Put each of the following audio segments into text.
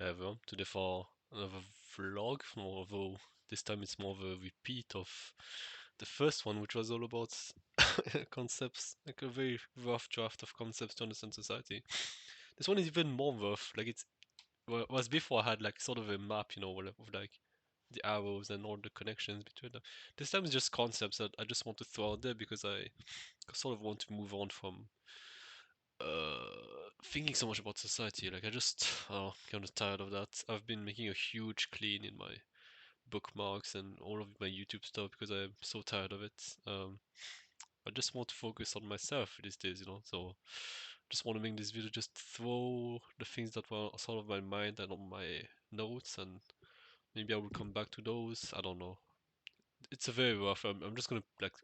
Ever. Today for another vlog, although this time it's more of a repeat of the first one, which was all about concepts, like a very rough draft of concepts to understand society. This one is even more rough. Like was before I had like sort of a map, with like the arrows and all the connections between them. This time it's just concepts that I just want to throw out there because I sort of want to move on from thinking so much about society. Like I just kind of tired of that. I've been making a huge clean in my bookmarks and all of my YouTube stuff because I'm so tired of it. I just want to focus on myself these days. So just want to make this video just throw the things that were sort of my mind and on my notes, and maybe I will come back to those. I don't know. It's a very rough. I'm just gonna like,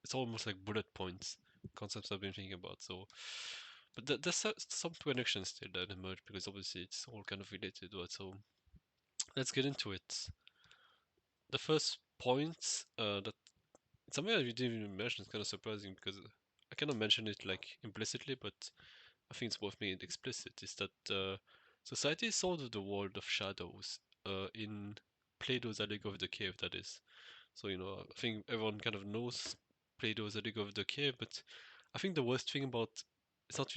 it's almost like bullet points, concepts I've been thinking about. So, but there's some connections still that emerge because obviously it's all kind of related. Right? So let's get into it. The first point that something that you didn't even mention is kind of surprising because I cannot mention it like implicitly, but I think it's worth making it explicit. Is that society is sort of the world of shadows in Plato's Allegory of the Cave. That is. So, I think everyone kind of knows Plato's Allegory of the Cave, but I think the worst thing about it's not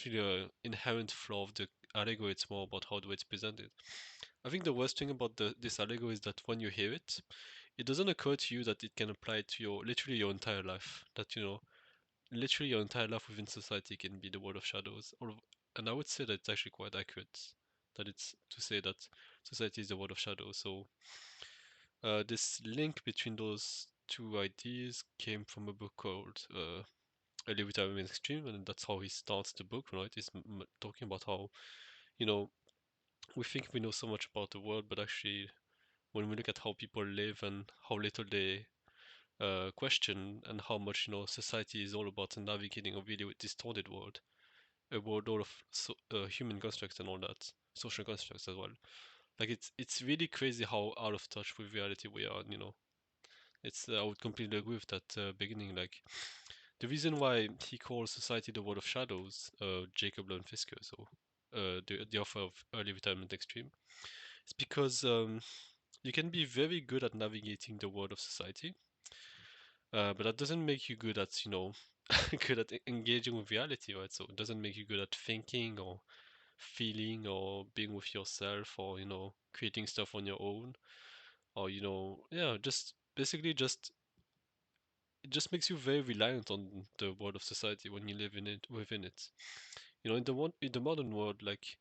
really a inherent flaw of the allegory, it's more about how the way it's presented. I think the worst thing about this allegory is that when you hear it, it doesn't occur to you that it can apply to literally your entire life. That, literally your entire life within society can be the world of shadows. And I would say that it's actually quite accurate. That it's to say that society is the world of shadows. So this link between those two ideas came from a book called Early Retirement Extreme, and that's how he starts the book, right? He's talking about how, you know, we think we know so much about the world, but actually, when we look at how people live and how little they question and how much, society is all about navigating a really distorted world, a world all of human constructs and all that, social constructs as well. Like it's really crazy how out of touch with reality we are, It's I would completely agree with that beginning. Like the reason why he calls society the world of shadows, Jacob Lone Fisker, so the author of Early Retirement Extreme, is because you can be very good at navigating the world of society, but that doesn't make you good at good at engaging with reality, right? So it doesn't make you good at thinking or feeling or being with yourself or creating stuff on your own or yeah, just basically just it just makes you very reliant on the world of society when you live in it within it. In the modern world, like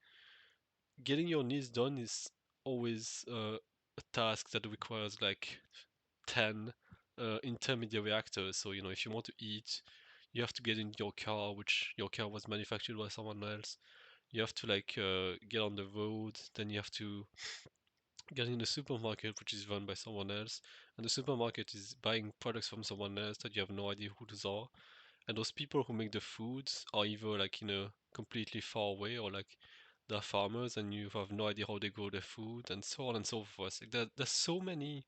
getting your needs done is always a task that requires like 10 intermediate reactors. So if you want to eat, you have to get in your car, which your car was manufactured by someone else. You have to like get on the road, then you have to get in the supermarket, which is run by someone else, and the supermarket is buying products from someone else that you have no idea who those are. And those people who make the foods are either like in a completely far away or like they're farmers and you have no idea how they grow their food and so on and so forth. Like there's so many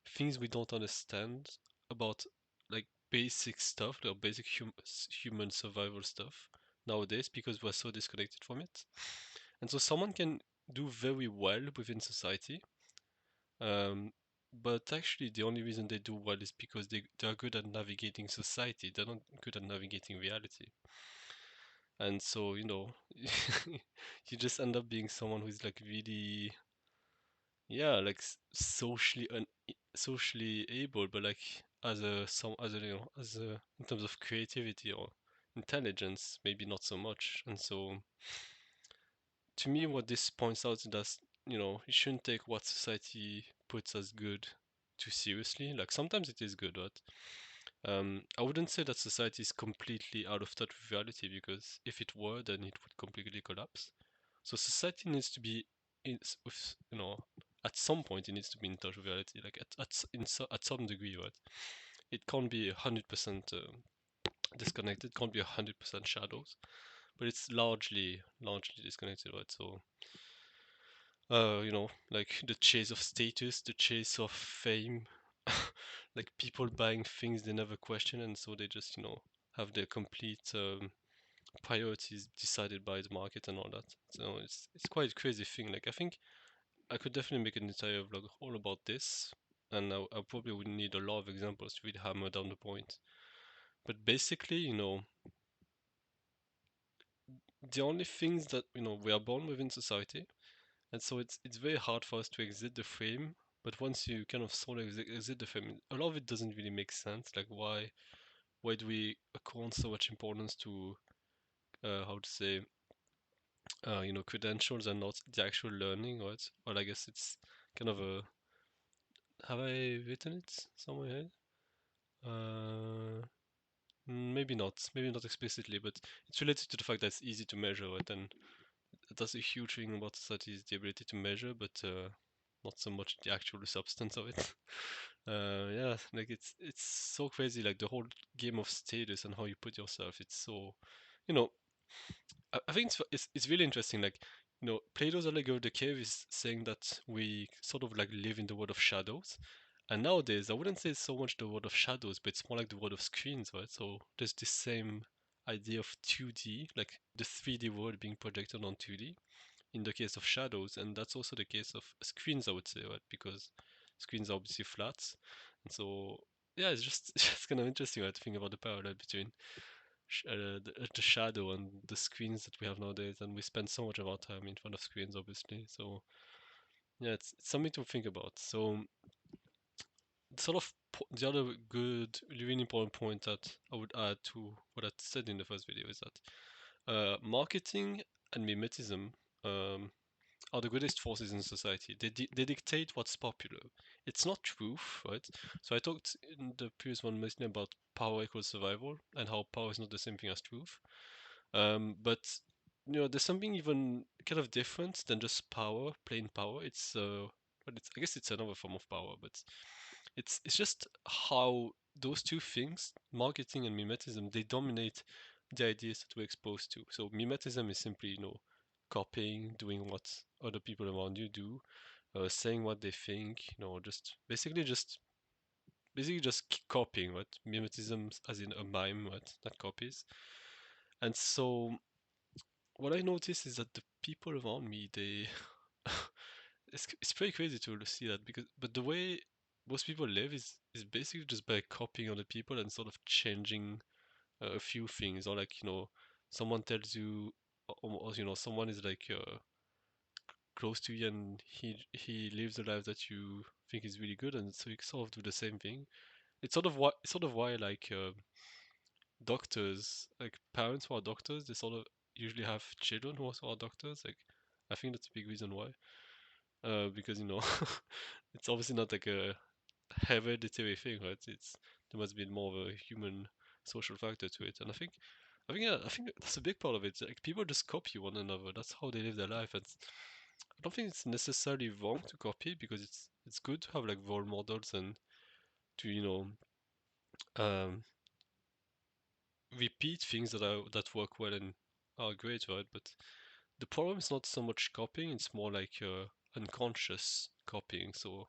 things we don't understand about like basic stuff, like basic human survival stuff nowadays because we're so disconnected from it. And so someone can do very well within society, um, but actually the only reason they do well is because they're good at navigating society. They're not good at navigating reality. And so, you just end up being someone who's like really, yeah, like socially able, but like as a in terms of creativity or intelligence, maybe not so much. And so, to me, what this points out is that you shouldn't take what society puts as good too seriously. Like sometimes it is good, but I wouldn't say that society is completely out of touch with reality because if it were, then it would completely collapse. So society needs to be with at some point it needs to be in touch with reality, like at some degree, right? It can't be 100% disconnected, can't be 100% shadows, but it's largely disconnected, right? So like the chase of status, the chase of fame, like people buying things they never question, and so they just have their complete priorities decided by the market and all that. So it's quite a crazy thing. Like I think I could definitely make an entire vlog all about this, and I probably would need a lot of examples to really hammer down the point. But basically, the only things that we are born within society, and so it's very hard for us to exit the frame. But once you kind of sort of exit the frame, a lot of it doesn't really make sense. Like why do we accord so much importance to how to say credentials and not the actual learning, right? Well, I guess it's kind of a have I written it somewhere here? Maybe not explicitly, but it's related to the fact that it's easy to measure, right? And that's a huge thing about society is the ability to measure, but not so much the actual substance of it. Yeah, like it's so crazy, like the whole game of status and how you put yourself. It's so, you know, I think it's really interesting. Like, Plato's Allegory of the Cave is saying that we sort of like live in the world of shadows. And nowadays, I wouldn't say it's so much the world of shadows, but it's more like the world of screens, right? So there's this same idea of 2D, like the 3D world being projected on 2D in the case of shadows, and that's also the case of screens, I would say, right? Because screens are obviously flat, and so yeah, it's just it's kind of interesting, right, to think about the parallel between the shadow and the screens that we have nowadays, and we spend so much of our time in front of screens, obviously. So yeah, it's something to think about. So sort of the other good, really important point that I would add to what I said in the first video is that marketing and mimetism um, are the greatest forces in society. They dictate what's popular. It's not truth, right? So I talked in the previous one mostly about power equals survival and how power is not the same thing as truth. But there's something even kind of different than just power, plain power. I guess it's another form of power, but it's just how those two things, marketing and mimetism, they dominate the ideas that we're exposed to. So mimetism is simply, copying, doing what other people around you do, saying what they think, just basically just copying, right? Mimetism as in a mime, right? That copies. And so what I notice is that the people around me, they it's pretty crazy to see that because but the way most people live is basically just by copying other people and sort of changing a few things, or like someone tells you, or someone is like close to you and he lives a life that you think is really good, and so you sort of do the same thing. It's sort of why like doctors, like parents who are doctors, they sort of usually have children who also are doctors. Like I think that's a big reason why. Because it's obviously not like a hereditary thing, right? It's there must be more of a human social factor to it, and I think that's a big part of it. Like people just copy one another. That's how they live their life. And I don't think it's necessarily wrong to copy because it's good to have like role models and to um, repeat things that work well and are great, right? But the problem is not so much copying; it's more like unconscious copying. So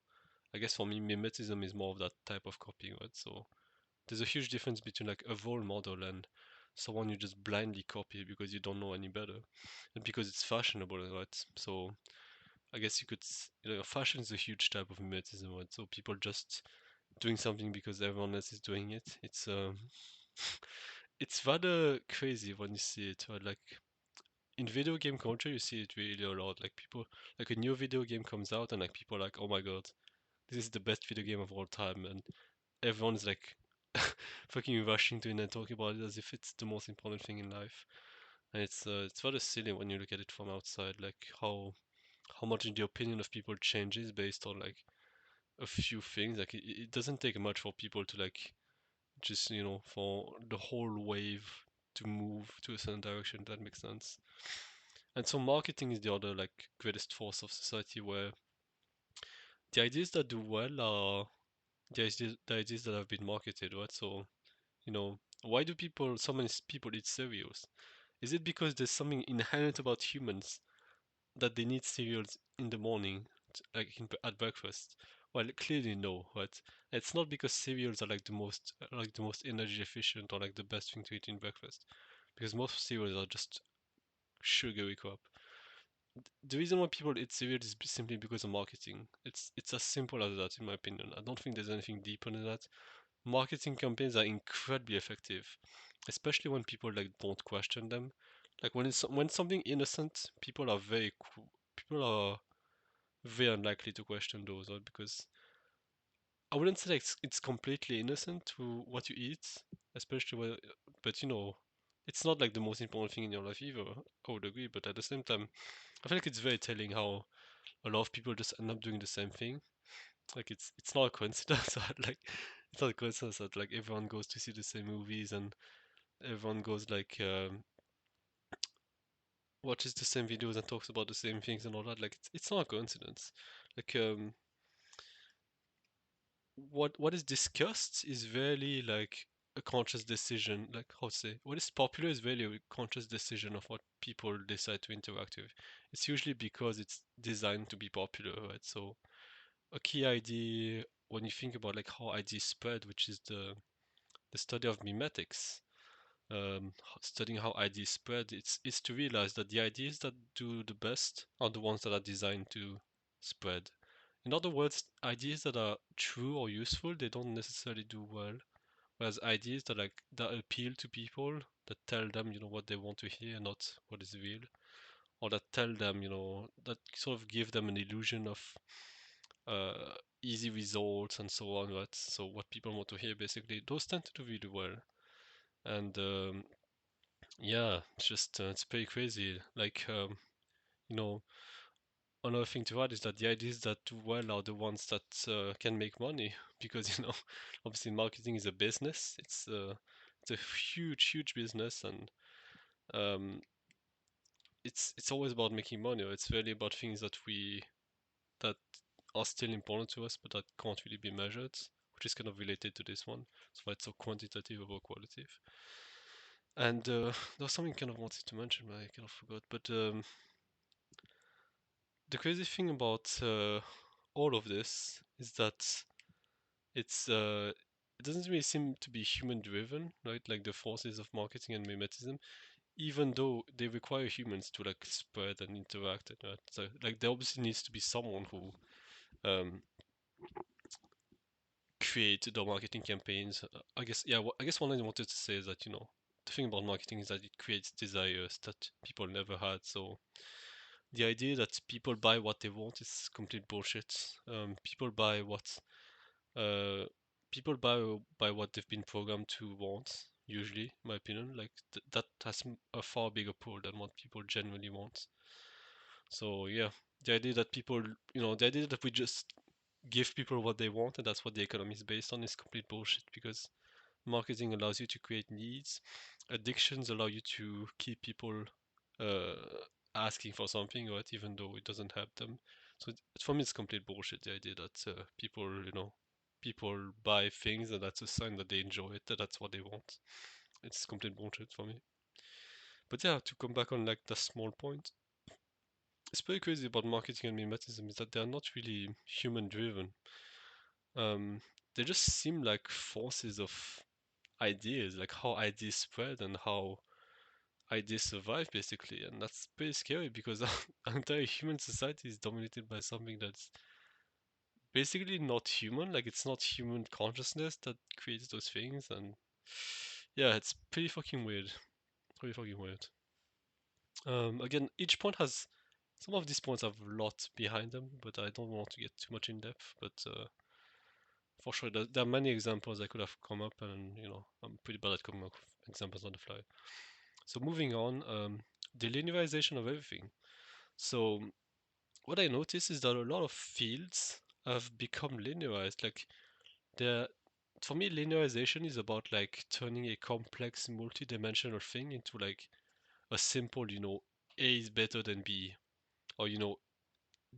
I guess for me, mimetism is more of that type of copying, right? So there's a huge difference between like a role model and someone you just blindly copy because you don't know any better and because it's fashionable, right? So I guess you could, fashion is a huge type of mimetism, right? So people just doing something because everyone else is doing it. It's rather crazy when you see it, right? Like in video game culture, you see it really a lot. Like people, like a new video game comes out and like people are like, oh my god, this is the best video game of all time, and everyone's like fucking rushing to it and talking about it as if it's the most important thing in life. And it's rather silly when you look at it from outside, like how much the opinion of people changes based on like a few things. Like it doesn't take much for people to like just for the whole wave to move to a certain direction. If that makes sense. And so marketing is the other like greatest force of society where the ideas that do well are the ideas that have been marketed, right? So why do so many people eat cereals? Is it because there's something inherent about humans that they need cereals in the morning, like at breakfast? Well, clearly no, right? It's not because cereals are like the most energy efficient or like the best thing to eat in breakfast. because most cereals are just sugary crap. The reason why people eat cereal is simply because of marketing. It's as simple as that, in my opinion. I don't think there's anything deeper than that. Marketing campaigns are incredibly effective, especially when people like don't question them. Like when something innocent, people are very unlikely to question those, right? Because I wouldn't say like it's completely innocent to what you eat, especially when, but it's not like the most important thing in your life either. I would agree, but at the same time, I feel like it's very telling how a lot of people just end up doing the same thing. Like it's not a coincidence that like it's not a coincidence that like everyone goes to see the same movies and everyone goes like watches the same videos and talks about the same things and all that. Like it's not a coincidence. Like what is discussed is really like a conscious decision. Like how to say what is popular is really a conscious decision of what people decide to interact with. It's usually because it's designed to be popular, right? So a key idea when you think about like how ideas spread, which is the study of memetics, studying how ideas spread, it's to realize that the ideas that do the best are the ones that are designed to spread. In other words, ideas that are true or useful, they don't necessarily do well. Whereas ideas that appeal to people, that tell them, what they want to hear, not what is real, or that tell them, that sort of give them an illusion of uh, easy results and so on, right? So what people want to hear, basically, those tend to do really well. And yeah, it's pretty crazy. Like, you know, another thing to add is that the ideas that do well are the ones that can make money because obviously marketing is a business. It's a huge business, and um, it's always about making money. It's really about things that are still important to us, but that can't really be measured, which is kind of related to this one. So it's so quantitative over qualitative. And there was something kind of wanted to mention, but I kind of forgot. But the crazy thing about all of this is that it doesn't really seem to be human driven, right? Like the forces of marketing and mimetism, even though they require humans to like spread and interact, right? So like there obviously needs to be someone who um, create the marketing campaigns. I guess yeah. I guess one thing I wanted to say is that the thing about marketing is that it creates desires that people never had. So the idea that people buy what they want is complete bullshit. People buy uh, buy what they've been programmed to want. Usually, in my opinion, like that has a far bigger pull than what people genuinely want. So yeah, the idea that the idea that we just give people what they want and that's what the economy is based on is complete bullshit because marketing allows you to create needs. Addictions allow you to keep people uh, asking for something, right? Even though it doesn't help them. So for me, it's complete bullshit. The idea that people buy things and that's a sign that they enjoy it, that that's what they want. It's complete bullshit for me. But yeah, to come back on like the small point, it's pretty crazy about marketing and mimetism is that they are not really human driven. Um, they just seem like forces of ideas, like how ideas spread and how ideas survive, basically. And that's pretty scary because our entire human society is dominated by something that's basically not human. Like, it's not human consciousness that creates those things. And yeah, it's pretty fucking weird. Pretty fucking weird. Again, each point has some of these points have a lot behind them, but I don't want to get too much in depth. But for sure, there are many examples I could have come up, and I'm pretty bad at coming up with examples on the fly. So moving on, the linearization of everything. So what I noticed is that a lot of fields have become linearized. Like the for me, linearization is about like turning a complex multi-dimensional thing into like a simple, A is better than B, or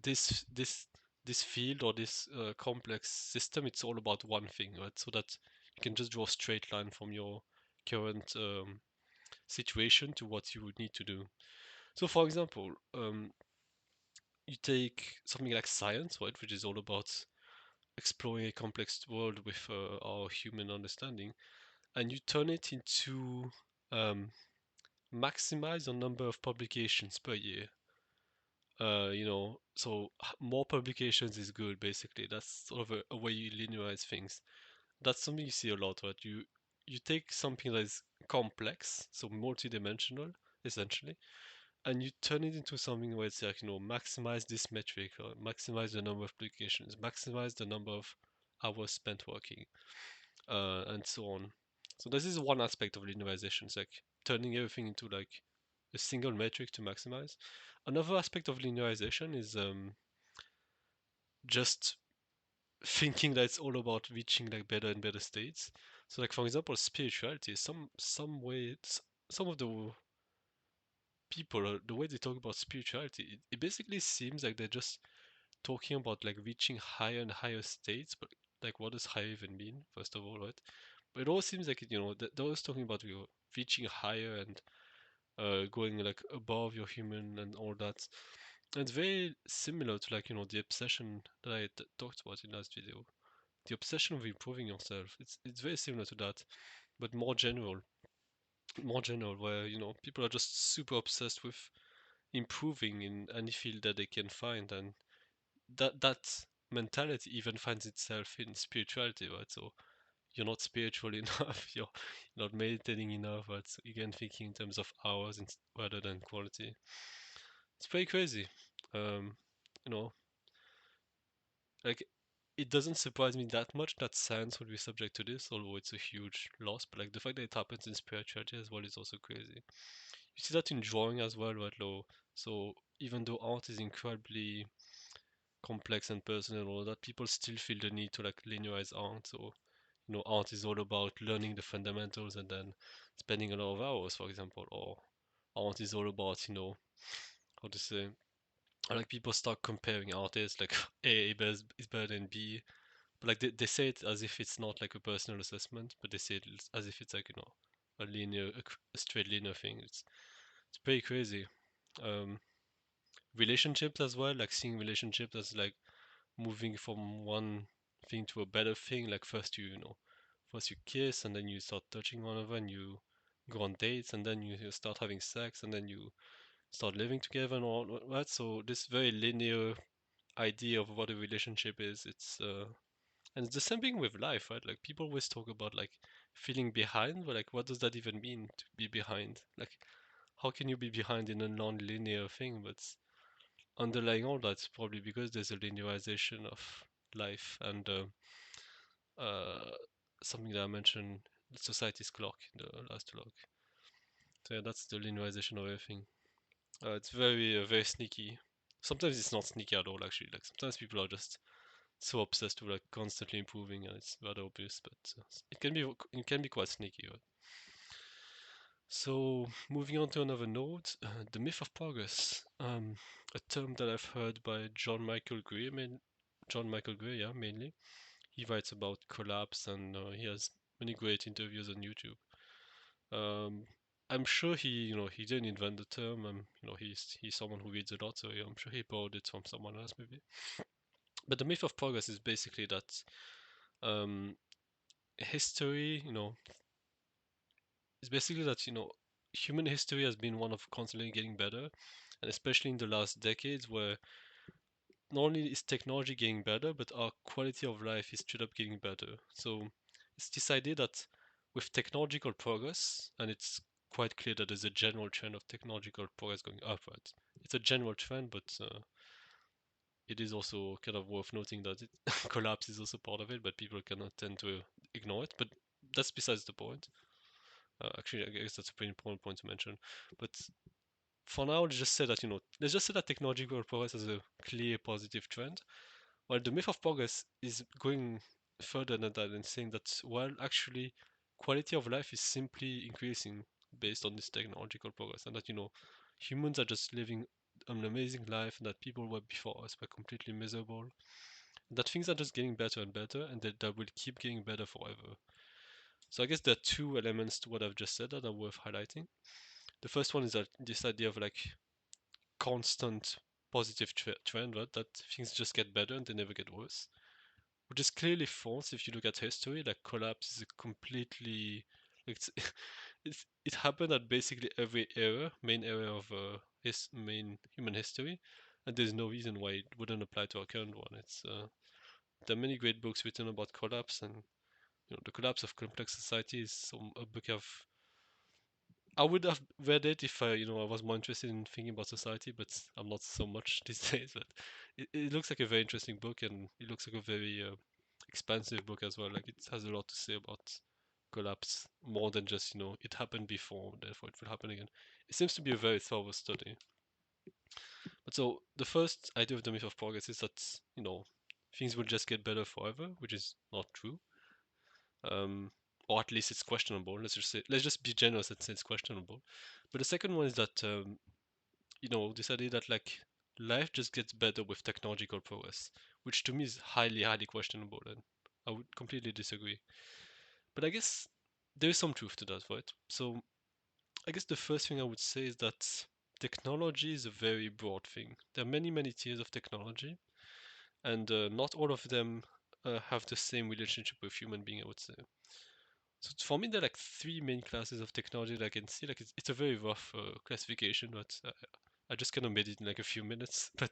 this this this field or this complex system. It's all about one thing, right? So that you can just draw a straight line from your current situation to what you would need to do. So, for example, you take something like science, right, which is all about exploring a complex world with our human understanding, and you turn it into um, maximize the number of publications per year. So more publications is good, basically. That's sort of a way you linearize things. That's something you see a lot, right? You take something that is complex, so multidimensional, essentially, and you turn it into something where it's like, maximize this metric, or maximize the number of applications, maximize the number of hours spent working, and so on. So this is one aspect of linearization. It's like turning everything into like a single metric to maximize. Another aspect of linearization is just thinking that it's all about reaching like better and better states. So like for example, spirituality, some of the people, the way they talk about spirituality, it basically seems like they're just talking about like reaching higher and higher states, but like what does higher even mean, first of all, right? But it all seems like they're always talking about reaching higher and going like above your human and all that. And it's very similar to like the obsession that I talked about in last video. The obsession of improving yourself. It's very similar to that, but more general, where people are just super obsessed with improving in any field that they can find, and that mentality even finds itself in spirituality, right? So you're not spiritual enough, you're not meditating enough, right? So again, thinking in terms of hours rather than quality. It's pretty crazy. Um, you know, like it doesn't surprise me that much that science would be subject to this, although it's a huge loss. But like the fact that it happens in spirituality as well is also crazy. You see that in drawing as well, right? Low. So even though art is incredibly complex and personal and all that, people still feel the need to like linearize art. So art is all about learning the fundamentals and then spending a lot of hours, for example. Or art is all about how to say, like people start comparing artists, like is better than B. But like they say it as if it's not like a personal assessment, but they say it as if it's like a straight linear thing. It's pretty crazy. Um, Relationships as well, like seeing relationships as like moving from one thing to a better thing. Like first you kiss and then you start touching one another and you go on dates and then you start having sex and then you start living together and all that. So this very linear idea of what a relationship is, and it's the same thing with life, right? Like people always talk about like feeling behind, but like what does that even mean to be behind? Like how can you be behind in a non-linear thing? But underlying all that's probably because there's a linearization of life and something that I mentioned, the society's clock in the last log. So yeah, that's the linearization of everything. It's very sneaky. Sometimes it's not sneaky at all, actually. Like sometimes people are just so obsessed with like constantly improving, and it's rather obvious. But it can be quite sneaky. Right? So moving on to another note, the myth of progress, a term that I've heard by John Michael Gray, yeah, mainly. He writes about collapse, and he has many great interviews on YouTube. Um, I'm sure he didn't invent the term. He's someone who reads a lot, so yeah, I'm sure he borrowed it from someone else, maybe. But the myth of progress is basically that um, history, it's basically that human history has been one of constantly getting better, and especially in the last decades, where not only is technology getting better, but our quality of life is straight up getting better. So it's this idea that with technological progress, and it's quite clear that there's a general trend of technological progress going upwards. It's a general trend, but it is also kind of worth noting that collapse is also part of it, but people cannot tend to ignore it. But that's besides the point. Actually, I guess that's a pretty important point to mention. But for now, let's just say that technological progress is a clear positive trend. Well, the myth of progress is going further than that and saying that, well, actually, quality of life is simply increasing based on this technological progress, and that, humans are just living an amazing life, and that people were before us were completely miserable, that things are just getting better and better, and that will keep getting better forever. So I guess there are two elements to what I've just said that are worth highlighting. The first one is that this idea of like constant positive trend, right? That things just get better and they never get worse, which is clearly false if you look at history. Like collapse is a completely like it happened at basically every era, main era of his main human history, and there's no reason why it wouldn't apply to our current one. There are many great books written about collapse, and the collapse of complex society is a book I would have read it if I was more interested in thinking about society, but I'm not so much these days. But it looks like a very interesting book, and it looks like a very expansive book as well. Like it has a lot to say about collapse, more than just it happened before, therefore it will happen again. It seems to be a very thorough study. But so the first idea of the myth of progress is that things will just get better forever, which is not true. Um, or at least it's questionable. Let's just be generous and say it's questionable. But the second one is that this idea that like life just gets better with technological progress, which to me is highly, highly questionable, and I would completely disagree. But I guess there is some truth to that, right? So I guess the first thing I would say is that technology is a very broad thing. There are many, many tiers of technology, and not all of them have the same relationship with human being, I would say. So for me, there are like three main classes of technology that I can see. Like it's a very rough classification, but I just kind of made it in like a few minutes. But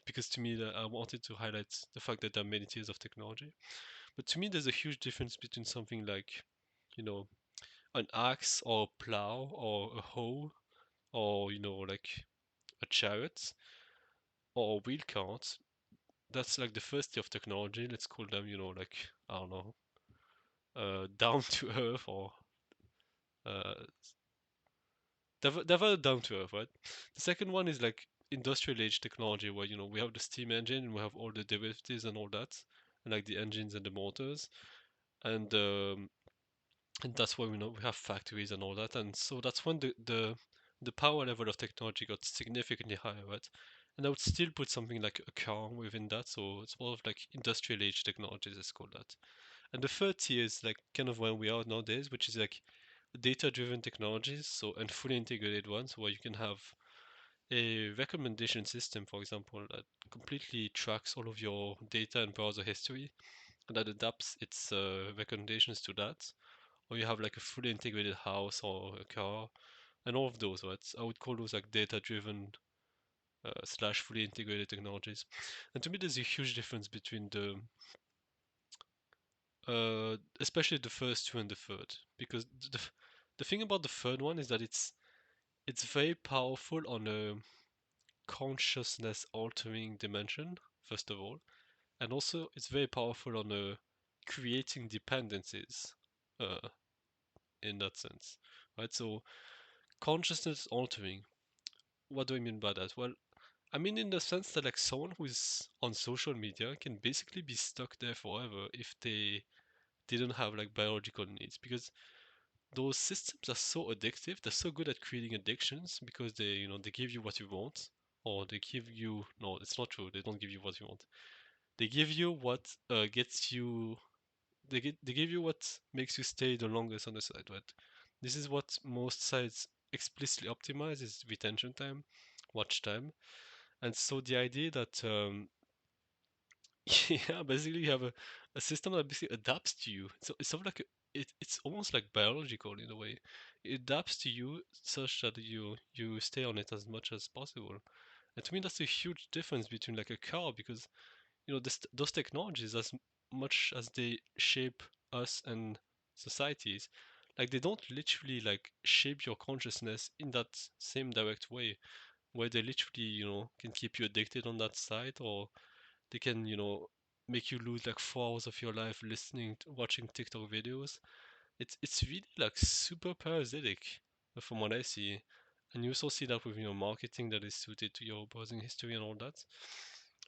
because to me, I wanted to highlight the fact that there are many tiers of technology. But to me, there's a huge difference between something like, you know, an axe or a plow or a hoe or like a chariot or a wheel cart. That's like the first tier of technology. Let's call them, like I don't know, down to earth or uh, they're very down to earth, right? The second one is like industrial age technology, where we have the steam engine and we have all the derivatives and all that, and like the engines and the motors, and that's why we have factories and all that, and so that's when the power level of technology got significantly higher, right? And I would still put something like a car within that, so it's more of like industrial age technologies, let's call that. And the third tier is like kind of where we are nowadays, which is like data-driven technologies, so and fully integrated ones where you can have a recommendation system, for example, that completely tracks all of your data and browser history and that adapts its recommendations to that. Or you have like a fully integrated house or a car, and all of those, right? I would call those like data-driven slash fully integrated technologies. And to me, there's a huge difference between especially the first two and the third, because the thing about the third one is that it's very powerful on a consciousness altering dimension, first of all, and also it's very powerful on creating dependencies uh, in that sense, right? So consciousness altering, what do I mean by that? Well, I mean in the sense that like someone who's on social media can basically be stuck there forever if they didn't have like biological needs, because those systems are so addictive. They're so good at creating addictions because they give you what you want, or they give you no, it's not true. They don't give you what you want. They give you what gets you. They give you what makes you stay the longest on the site. Right. This is what most sites explicitly optimize is retention time, watch time, and so the idea that yeah, basically you have a system that basically adapts to you. So it's sort of like it's almost like biological in a way. It adapts to you such that you stay on it as much as possible. And to me, that's a huge difference between like a car, because those technologies, as much as they shape us and societies, like they don't literally like shape your consciousness in that same direct way, where they literally can keep you addicted on that site, or they can make you lose like 4 hours of your life listening to watching TikTok videos. It's really like super parasitic from what I see. And you also see that with marketing that is suited to your browsing history and all that.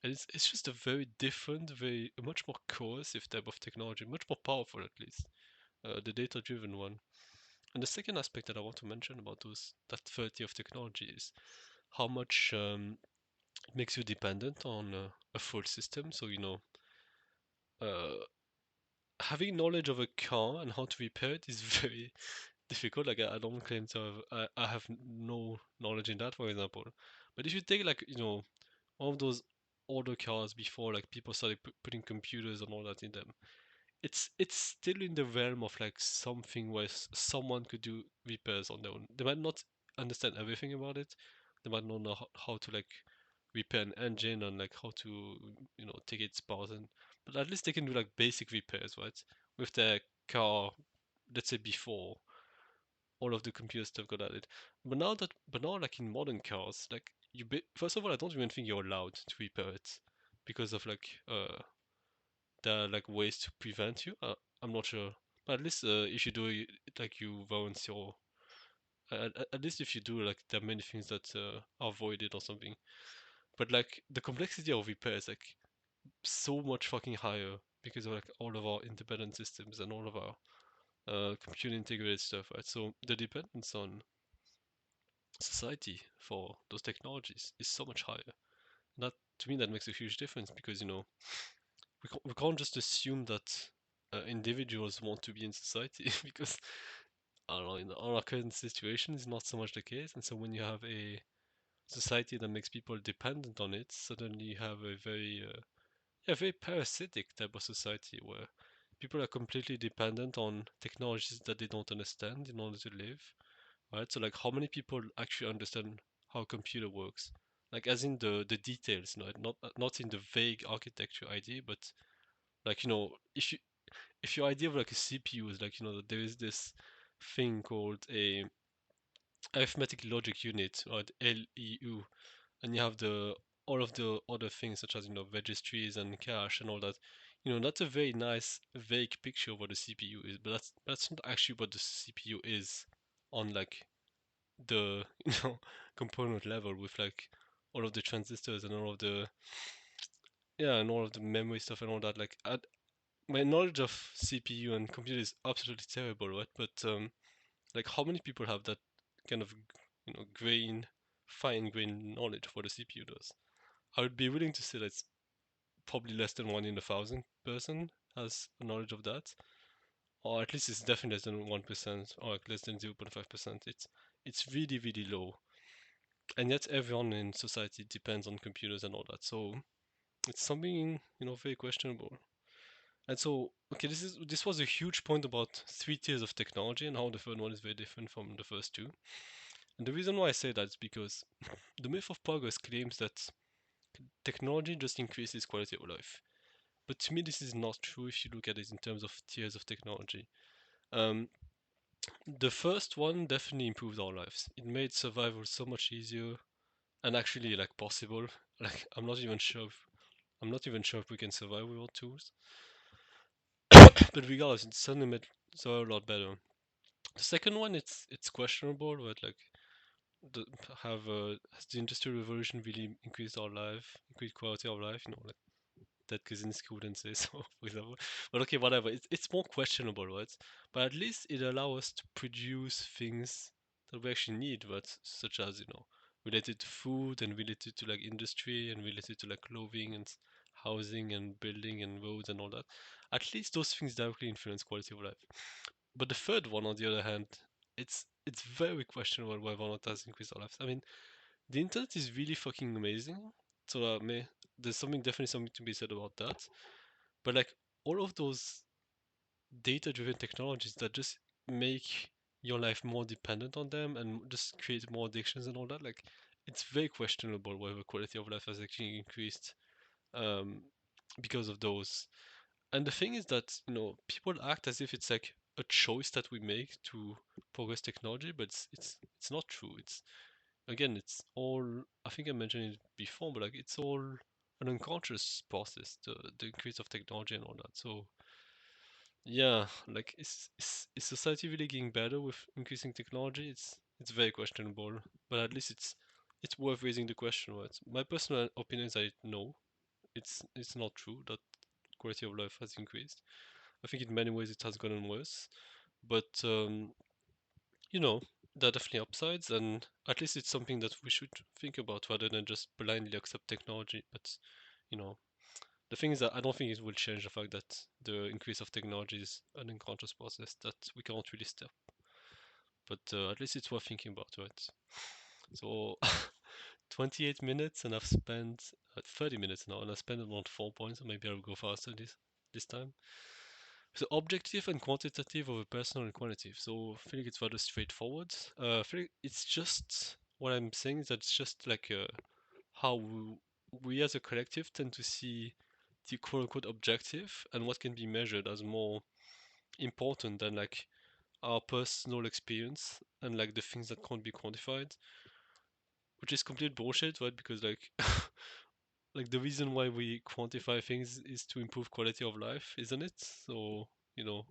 And it's just a very different, very a much more coercive type of technology, much more powerful at least, the data-driven one. And the second aspect that I want to mention about that 30 of technology is how much it makes you dependent on a full system. So uh, having knowledge of a car and how to repair it is very difficult. Like I don't claim to have I have no knowledge in that, for example. But if you take like one of those older cars before like people started putting computers and all that in them, it's still in the realm of like something where someone could do repairs on their own. They might not understand everything about it. They might not know how to like repair an engine and like how to take its parts and but at least they can do like basic repairs, right? With their car, let's say before all of the computer stuff got added. But now like in modern cars, like first of all, I don't even think you're allowed to repair it because of like there are like ways to prevent you. I'm not sure, but at least if you do it, like you ruins your. At least if you do, like there are many things that are avoided or something. But like the complexity of repair is like so much fucking higher because of like all of our independent systems and all of our computer integrated stuff, right? So the dependence on society for those technologies is so much higher. That to me that makes a huge difference because we can't just assume that individuals want to be in society because I don't know in our current situation is not so much the case, and so when you have a society that makes people dependent on it, suddenly you have a very parasitic type of society where people are completely dependent on technologies that they don't understand in order to live, right? So like how many people actually understand how a computer works? Like as in the details, not in the vague architecture idea, but like if your idea of like a CPU is like that there is this thing called a arithmetic logic unit or LEU, and you have the all of the other things such as registries and cache and all that. That's a very nice vague picture of what the CPU is, but that's not actually what the CPU is on like the component level with like all of the transistors and all of the and all of the memory stuff and all that. Like my knowledge of CPU and computer is absolutely terrible, right? But like how many people have that kind of fine grained knowledge of what a CPU does? I would be willing to say that it's probably less than 1 in 1,000 person has a knowledge of that, or at least it's definitely less than 1% or like less than 0.5%. It's really really low, and yet everyone in society depends on computers and all that. So it's something very questionable. And so, okay, this was a huge point about 3 tiers of technology and how the third one is very different from the first two. And the reason why I say that is because the myth of progress claims that technology just increases quality of life. But to me, this is not true if you look at it in terms of tiers of technology. Um, the first one definitely improved our lives. It made survival so much easier and actually like possible. Like I'm not even sure if we can survive without tools. But regardless, it certainly made survival a lot better. The second one, it's questionable, but like the, has the industrial revolution really increased our life, increased quality of life? Like that Kaczynski wouldn't say so, for example. But okay, whatever. It's more questionable, right? But at least it allows us to produce things that we actually need, but such as related to food and related to like industry and related to like clothing and housing and building and roads and all that. At least those things directly influence quality of life. But the third one, on the other hand, it's very questionable whether or not it has increased our lives. I mean, the internet is really fucking amazing. So there's definitely something to be said about that. But like all of those data-driven technologies that just make your life more dependent on them and just create more addictions and all that, like it's very questionable whether quality of life has actually increased um, because of those. And the thing is that people act as if it's like a choice that we make to progress technology, but it's not true. It's again, it's all I think I mentioned it before, but like it's all an unconscious process, the increase of technology and all that. So yeah, like is society really getting better with increasing technology? It's very questionable, but at least it's worth raising the question. Right? My personal opinion is that no, it's not true that quality of life has increased. I think in many ways it has gotten worse, but you know, there are definitely upsides, and at least it's something that we should think about rather than just blindly accept technology. But you know, the thing is that I don't think it will change the fact that the increase of technology is an unconscious process that we can't really stop. But at least it's worth thinking about, right? So 28 minutes, and I've spent 30 minutes now, and I spent it on 4 points. So maybe I'll go faster this time. So objective and quantitative over personal and quantitative. So I feel like it's rather straightforward. I feel like it's just what I'm saying is that it's just like how we as a collective tend to see the quote unquote objective and what can be measured as more important than like our personal experience and like the things that can't be quantified, which is complete bullshit, right? Because like like the reason why we quantify things is to improve quality of life, isn't it? So you know,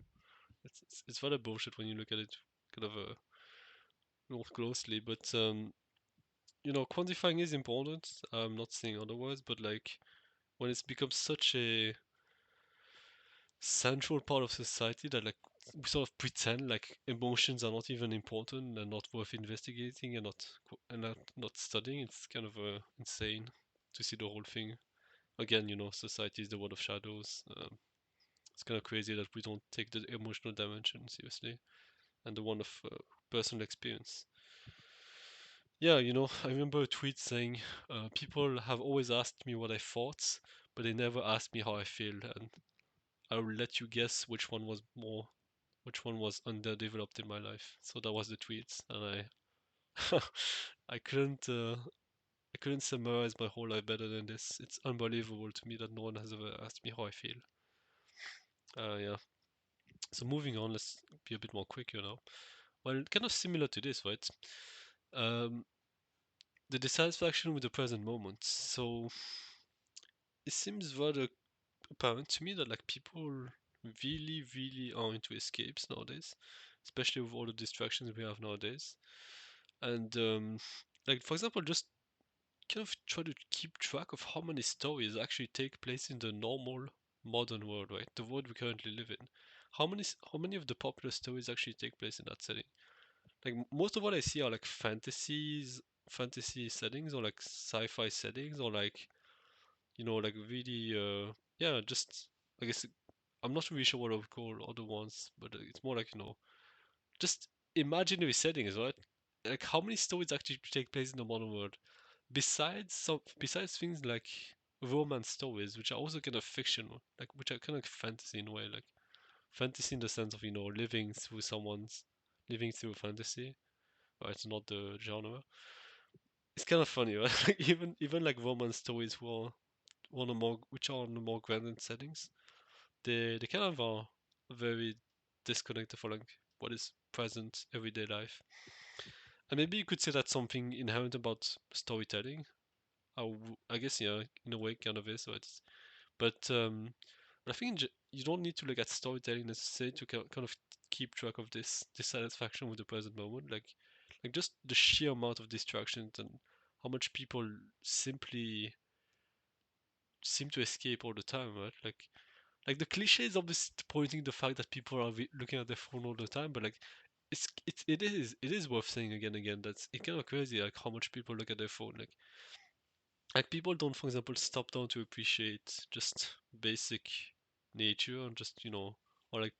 it's rather bullshit when you look at it kind of more closely. But you know, quantifying is important. I'm not saying otherwise, but like when it's become such a central part of society that like we sort of pretend like emotions are not even important and not worth investigating and not studying. It's kind of insane to see the whole thing. Again, you know, society is the world of shadows. It's kind of crazy that we don't take the emotional dimension seriously and the one of personal experience. Yeah, you know, I remember a tweet saying, people have always asked me what I thought, but they never asked me how I feel, and I will let you guess which one was underdeveloped in my life. So that was the tweet, and I I couldn't summarize my whole life better than this. It's unbelievable to me that no one has ever asked me how I feel. Yeah. So moving on, let's be a bit more quick, you know. Well, kind of similar to this, right? Um, the dissatisfaction with the present moment. So it seems rather apparent to me that like people really are into escapes nowadays, especially with all the distractions we have nowadays. And like for example, just kind of try to keep track of how many stories actually take place in the normal modern world, right? The world we currently live in. How many of the popular stories actually take place in that setting? Like most of what I see are like fantasy settings or like sci-fi settings or like you know like really yeah just I guess I'm not really sure what I would call other ones, but it's more like you know just imaginary settings, right? Like how many stories actually take place in the modern world besides things like romance stories, which are also kind of fictional, like which are kind of fantasy in a way, like fantasy in the sense of you know living through fantasy. Right, it's not the genre. It's kind of funny, right? Like even like romance stories who are one of more which are on the more grand settings, they kind of are very disconnected from like what is present everyday life. And maybe you could say that's something inherent about storytelling. I guess yeah, in a way, kind of is. Right? But I think you don't need to look at storytelling necessarily to kind of keep track of this dissatisfaction with the present moment. Like just the sheer amount of distractions and how much people simply seem to escape all the time, right? Like the cliche is obviously pointing the fact that people are looking at their phone all the time, but like it is worth saying again and again that's it kind of crazy like how much people look at their phone like people don't for example stop down to appreciate just basic nature and just you know or like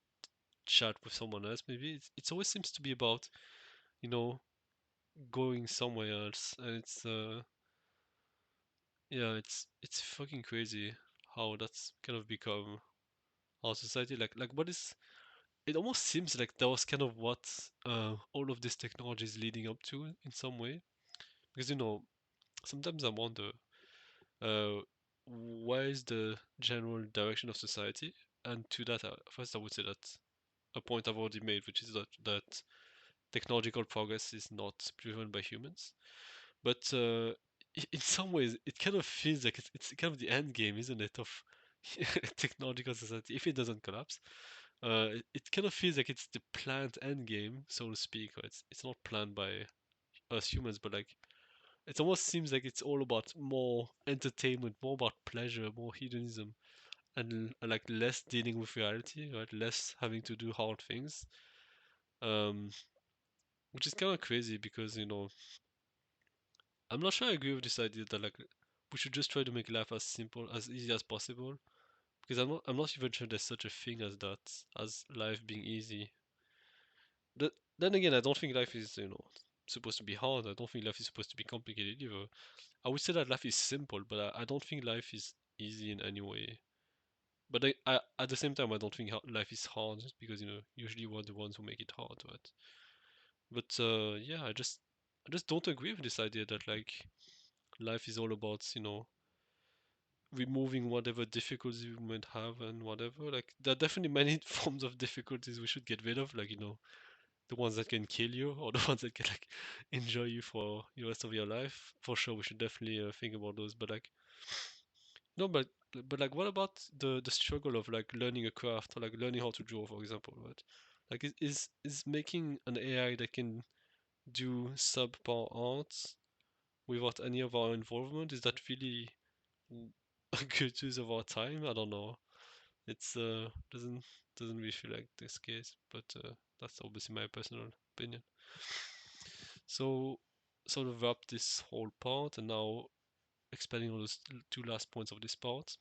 chat with someone else maybe it always seems to be about you know going somewhere else and it's yeah it's fucking crazy how that's kind of become our society like what is it almost seems like that was kind of what all of this technology is leading up to in some way. Because you know, sometimes I wonder, uh, where is the general direction of society? And to that, first I would say that a point I've already made, which is that technological progress is not driven by humans. But in some ways, it kind of feels like it's kind of the end game, isn't it, of technological society if it doesn't collapse. It kind of feels like it's the planned end game, so to speak. Or it's not planned by us humans, but like it almost seems like it's all about more entertainment, more about pleasure, more hedonism, and like less dealing with reality, right? Less having to do hard things. Um, which is kind of crazy because you know I'm not sure I agree with this idea that like we should just try to make life as simple as easy as possible because I'm not even sure there's such a thing as that as life being easy. Then again, I don't think life is you know supposed to be hard. I don't think life is supposed to be complicated either. I would say that life is simple, but I don't think life is easy in any way. But at the same time, I don't think life is hard because usually we're the ones who make it hard, right? But yeah, I just don't agree with this idea that like life is all about removing whatever difficulties we might have and whatever. Like there are definitely many forms of difficulties we should get rid of, like the ones that can kill you or the ones that can like injure you for the rest of your life. For sure, we should definitely think about those. But like no, but like what about the struggle of like learning a craft or like learning how to draw, for example, right? Like is making an AI that can do subpar art without any of our involvement, is that really a good use of our time? I don't know. It's doesn't really feel like this case, but that's obviously my personal opinion. So sort of wrap this whole part and now expanding on those two last points of this part.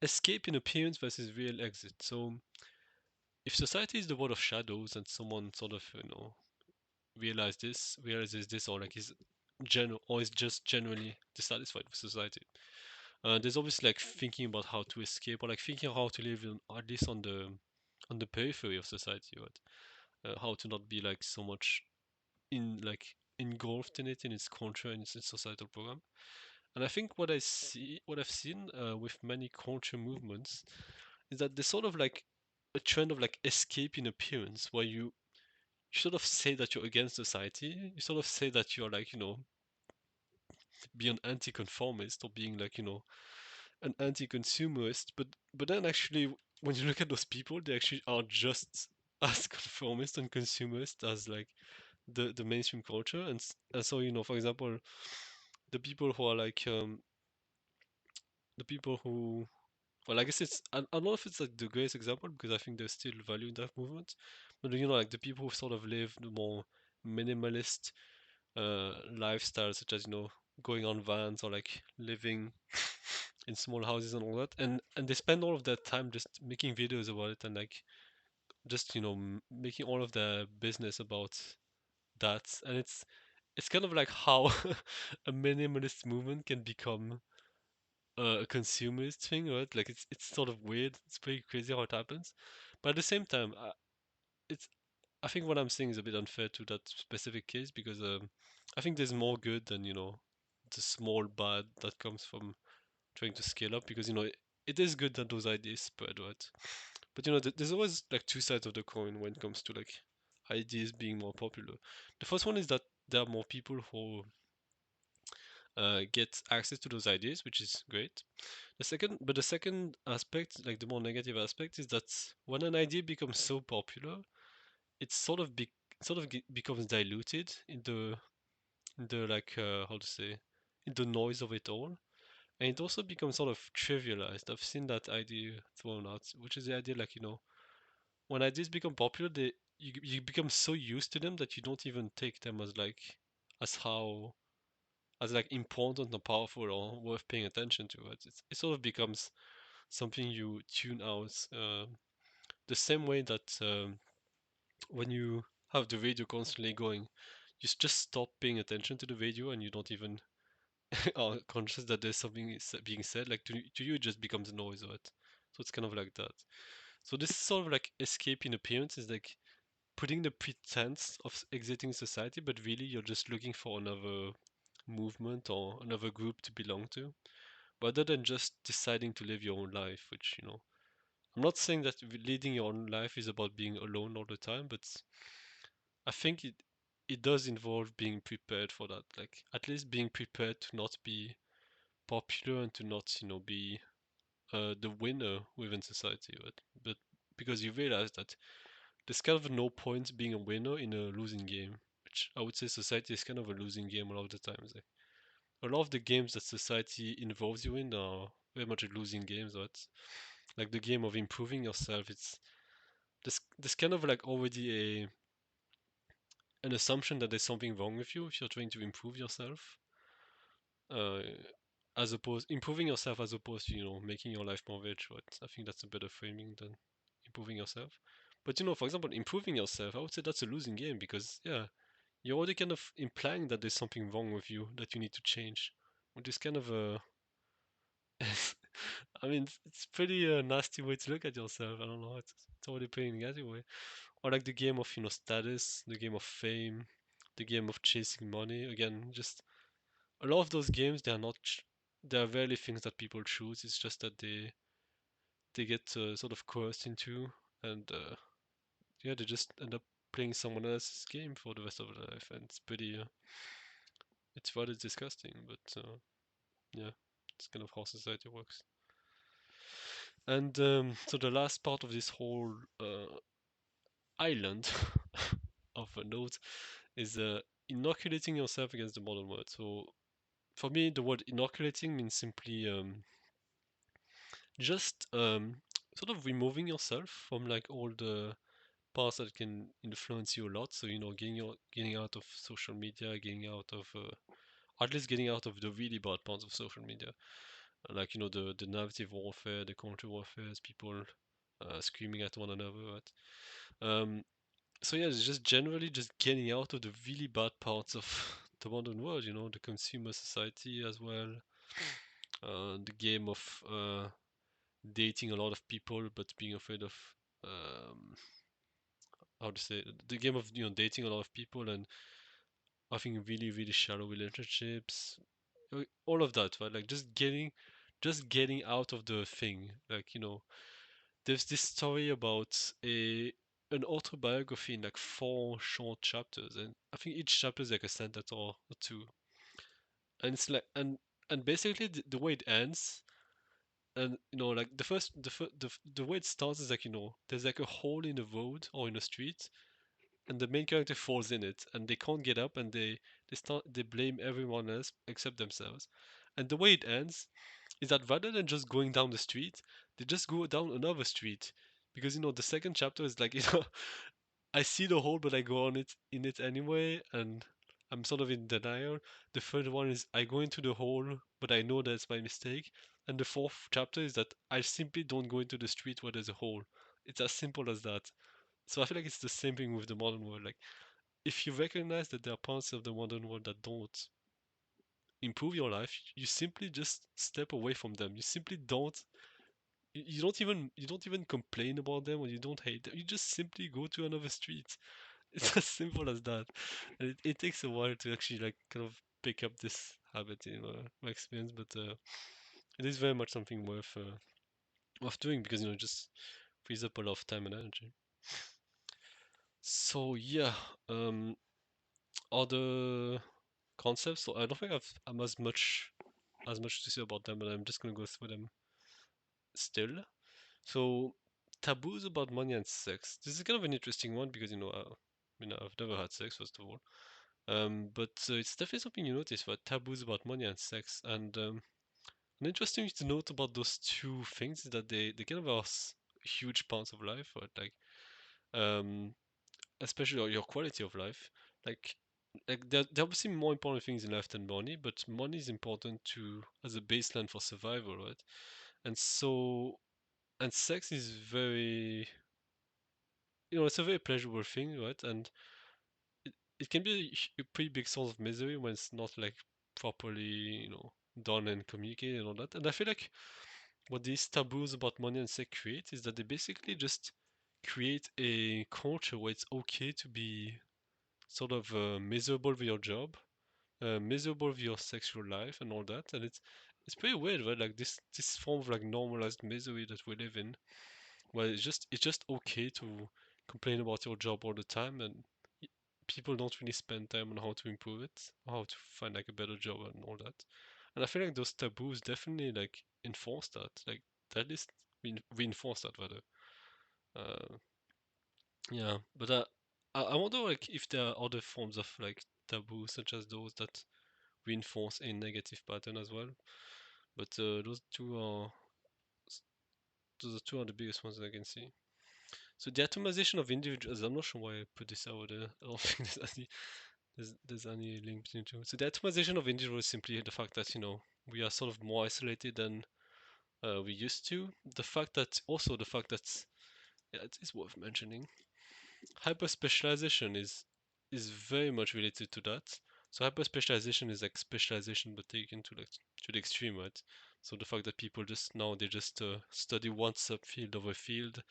Escape in appearance versus real exit. So if society is the world of shadows and someone sort of, realizes this or like is general or is just generally dissatisfied with society. There's obviously like thinking about how to escape or like thinking how to live at least on the periphery of society, right? How to not be like so much in like engulfed in it in its culture and its societal program. And I think what I've seen with many culture movements is that there's sort of like a trend of like escape in appearance where you sort of say that you're against society. You sort of say that you're like, be an anti-conformist or being like, an anti-consumerist. But then actually, when you look at those people, they actually are just as conformist and consumerist as like the mainstream culture. And so, for example, the people who are like the people who well, I guess I don't know if it's like the greatest example because I think there's still value in that movement. But like the people who sort of live the more minimalist lifestyle, such as going on vans or like living in small houses and all that, and they spend all of their time just making videos about it and like just making all of their business about that, and it's kind of like how a minimalist movement can become a consumerist thing, right? Like it's sort of weird. It's pretty crazy how it happens, but at the same time, it's I think what I'm saying is a bit unfair to that specific case because I think there's more good than the small bad that comes from trying to scale up because it is good that those ideas spread, right? But there's always like two sides of the coin when it comes to like ideas being more popular. The first one is that there are more people who get access to those ideas, which is great. The second aspect, like the more negative aspect, is that when an idea becomes so popular, it becomes diluted in the like how to say in the noise of it all, and it also becomes sort of trivialized. I've seen that idea thrown out, which is the idea like when ideas become popular, you become so used to them that you don't even take them as like as how as like important or powerful or worth paying attention to. It sort of becomes something you tune out. The same way that when you have the radio constantly going, just stop paying attention to the radio and you don't even are conscious that there's something being said. Like to you, it just becomes noise, right? So it's kind of like that. So this sort of like escape in appearance is like putting the pretense of exiting society, but really you're just looking for another movement or another group to belong to, rather than just deciding to live your own life, which, I'm not saying that leading your own life is about being alone all the time, but I think it does involve being prepared for that. Like at least being prepared to not be popular and to not, be the winner within society, right? But because you realize that there's kind of no point being a winner in a losing game, which I would say society is kind of a losing game a lot of the times. Like, a lot of the games that society involves you in are very much a losing games, right? Like the game of improving yourself, it's this kind of like already a an assumption that there's something wrong with you if you're trying to improve yourself, uh, as opposed improving yourself as opposed to making your life more rich. Right? I think that's a better framing than improving yourself. But for example, improving yourself, I would say that's a losing game because yeah, you're already kind of implying that there's something wrong with you that you need to change, which is kind of a I mean, it's pretty nasty way to look at yourself. I don't know. It's totally pretty negative way. Or like the game of status, the game of fame, the game of chasing money. Again, just a lot of those games. They are not. They are rarely things that people choose. It's just that they get sort of coerced into, and yeah, they just end up playing someone else's game for the rest of their life, and it's pretty. It's rather disgusting, but yeah, it's kind of how society works. And so the last part of this whole island of a note is inoculating yourself against the modern world. So for me, the word inoculating means simply just sort of removing yourself from like all the parts that can influence you a lot. So getting out of social media, getting out of at least getting out of the really bad parts of social media, like the narrative warfare, the counter warfare, people screaming at one another, right? Um, so yeah, it's just generally just getting out of the really bad parts of the modern world, the consumer society as well, the game of dating a lot of people but being afraid of um, how to say the game of dating a lot of people and having really really shallow relationships, all of that, right? Like just getting out of the thing, like there's this story about a an autobiography in like four short chapters, and I think each chapter is like a sentence or two, and it's like and basically the way it ends, and like the way it starts is like there's like a hole in the road or in the street, and the main character falls in it, and they can't get up, and they blame everyone else except themselves, and the way it ends is that rather than just going down the street, they just go down another street. Because the second chapter is like, I see the hole, but I go on it in it anyway, and I'm sort of in denial. The third one is I go into the hole, but I know that's my mistake. And the fourth chapter is that I simply don't go into the street where there's a hole. It's as simple as that. So I feel like it's the same thing with the modern world. Like, if you recognize that there are parts of the modern world that don't improve your life, you simply just step away from them. You simply don't you don't even complain about them, or you don't hate them. You just simply go to another street. It's as simple as that. And it takes a while to actually like kind of pick up this habit in my experience, but it is very much something worth doing, because it just frees up a lot of time and energy. So yeah, um, other concepts. So I don't think I'm as much to say about them, but I'm just gonna go through them still. So taboos about money and sex. This is kind of an interesting one because I've never had sex first of all. But it's definitely something you notice, right? Taboos about money and sex. And an interesting thing to note about those two things is that they kind of are huge parts of life, right? Like um, especially your quality of life. Like there are obviously more important things in life than money, but money is important to as a baseline for survival, right? And so and sex is very it's a very pleasurable thing, right? And it, it can be a pretty big source of misery when it's not like properly, done and communicated and all that. And I feel like what these taboos about money and sex create is that they basically just create a culture where it's okay to be sort of miserable with your job, miserable with your sexual life and all that. And it's pretty weird, right? Like this form of like normalized misery that we live in, well, it's just okay to complain about your job all the time, and y- people don't really spend time on how to improve it, or how to find like a better job and all that. And I feel like those taboos definitely like enforce that, like that is reinforce that rather. Uh, yeah, but I wonder like if there are other forms of like taboo such as those that reinforce a negative pattern as well. But s- those two are the biggest ones that I can see. So the atomization of individuals, I'm not sure why I put this out there. I don't think there's any link between the two. So the atomization of individuals is simply the fact that, we are sort of more isolated than we used to. The fact that yeah, it is worth mentioning. Hyper specialization is very much related to that. So hyper specialization is like specialization but taken to like to the extreme, right? So the fact that people just now they just study one subfield of a field,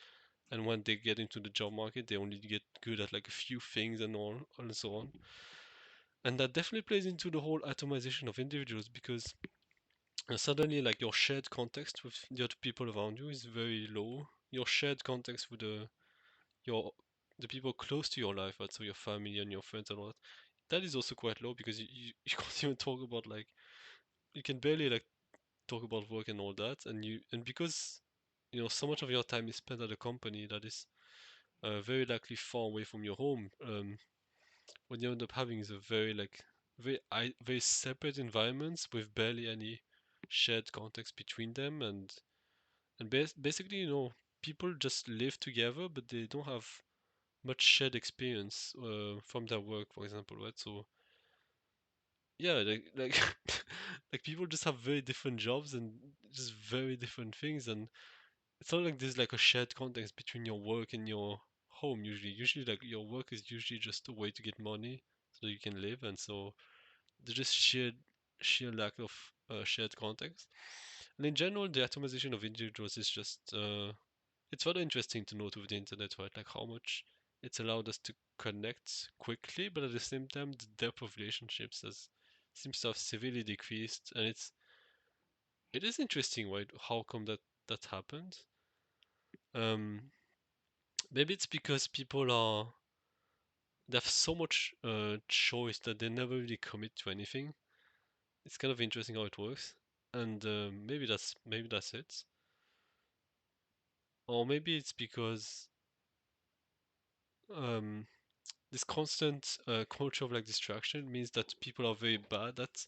and when they get into the job market, they only get good at like a few things and all and so on. And that definitely plays into the whole atomization of individuals because suddenly like your shared context with the other people around you is very low. Your shared context with your the people close to your life, right? So your family and your friends and all that. That is also quite low because you can't even talk about like you can barely like talk about work and all that, and because so much of your time is spent at a company that is very likely far away from your home. What you end up having is a very like very separate environments with barely any shared context between them, and basically people just live together, but they don't have much shared experience from their work, for example, right? So yeah, like like people just have very different jobs and just very different things, and it's not like there's like a shared context between your work and your home usually. Usually like your work is usually just a way to get money so that you can live, and so there's just sheer lack of shared context. And in general, the atomization of individuals is just it's rather interesting to note with the internet, right? Like how much it's allowed us to connect quickly, but at the same time, the depth of relationships has seems to have severely decreased, and it is interesting, right? How come that happened? Um, Maybe it's because people they have so much choice that they never really commit to anything. It's kind of interesting how it works, and maybe that's it, or maybe it's because um, this constant culture of like distraction means that people are very bad at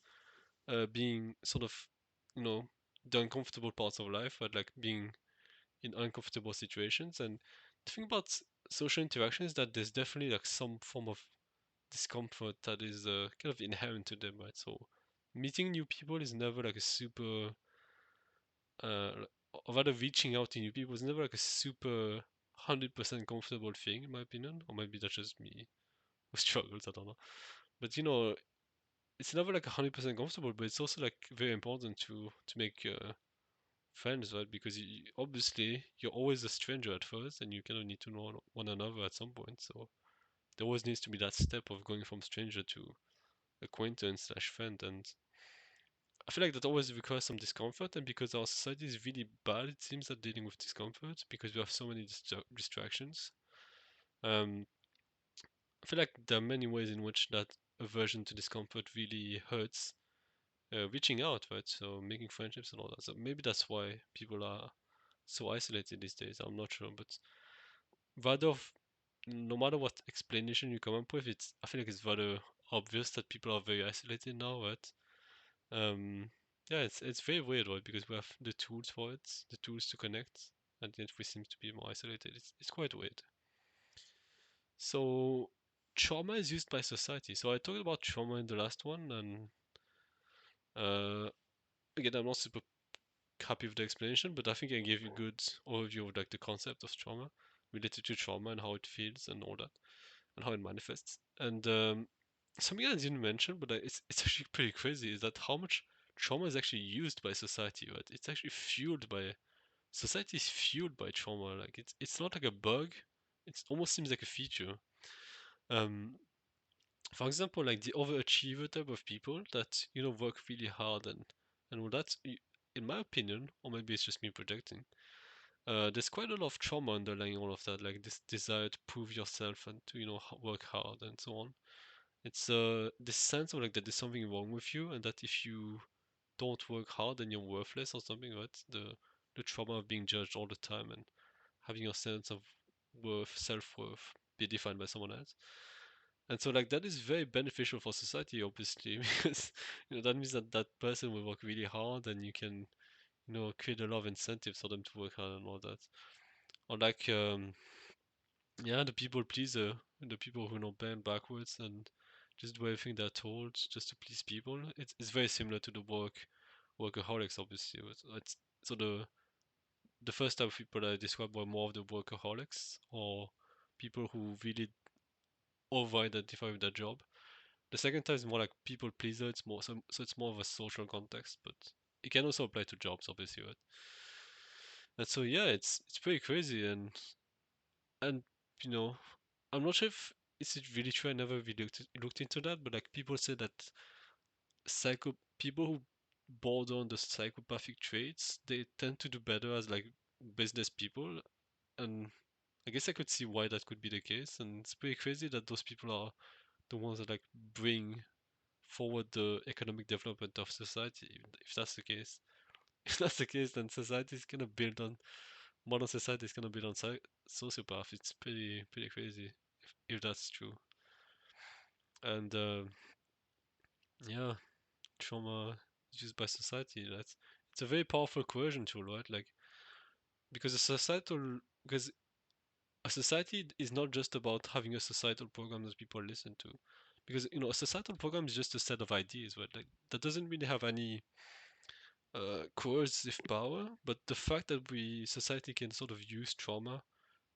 being sort of you know the uncomfortable parts of life, but like being in uncomfortable situations. And the thing about social interaction is that there's definitely like some form of discomfort that is kind of inherent to them, right? So meeting new people is never like a super or rather reaching out to new people is never like a super 100% comfortable thing in my opinion, or maybe that's just me who struggles, I don't know. But it's never like 100% comfortable, but it's also like very important to make friends, right? Because obviously you're always a stranger at first, and you kind of need to know one another at some point. So there always needs to be that step of going from stranger to acquaintance slash friend, and I feel like that always requires some discomfort. And because our society is really bad, it seems, at dealing with discomfort because we have so many distractions. Um, I feel like there are many ways in which that aversion to discomfort really hurts reaching out, right? So making friendships and all that. So maybe that's why people are so isolated these days. I'm not sure, but rather, no matter what explanation you come up with, it's I feel like it's rather obvious that people are very isolated now, right? Um, yeah, it's very weird, right? Because we have the tools for it, the tools to connect, and yet we seem to be more isolated. It's quite weird. So trauma is used by society. So I talked about trauma in the last one, and uh, again, I'm not super happy with the explanation, but I think I gave you a good overview of like the concept of trauma related to trauma and how it feels and all that, and how it manifests. And something I didn't mention, but it's actually pretty crazy, is that how much trauma is actually used by society. Right? It's actually fueled by society is fueled by trauma. Like it's not like a bug. It almost seems like a feature. Um, for example, like the overachiever type of people that work really hard and all that. In my opinion, or maybe it's just me projecting. There's quite a lot of trauma underlying all of that, like this desire to prove yourself and to work hard and so on. It's this sense of like that there's something wrong with you, and that if you don't work hard, then you're worthless or something, right? The trauma of being judged all the time and having your sense of self-worth, be defined by someone else. And so like that is very beneficial for society, obviously, because that means that that person will work really hard, and you can create a lot of incentives for them to work hard and all that. Or like yeah, the people pleaser, the people who bend backwards and just do everything they're told just to please people. It's very similar to the workaholics, obviously. So the first type of people I described were more of the workaholics, or people who really over-identify with their job. The second type is more like people pleaser. It's more so it's more of a social context, but it can also apply to jobs, obviously, right? And so yeah, it's pretty crazy, and you know, I'm not sure if is it really true. I never really looked into that, but like people say that people who border on the psychopathic traits, they tend to do better as like business people, and I guess I could see why that could be the case. And it's pretty crazy that those people are the ones that like bring forward the economic development of society. If that's the case, if that's the case, then society is gonna build on modern society is gonna build on sociopath. It's pretty crazy if that's true. And yeah, trauma used by society. That's it's a very powerful coercion tool, right? Like because a societal because a society is not just about having a societal program that people listen to. Because a societal program is just a set of ideas, right? Like that doesn't really have any coercive power, but the fact that we society can sort of use trauma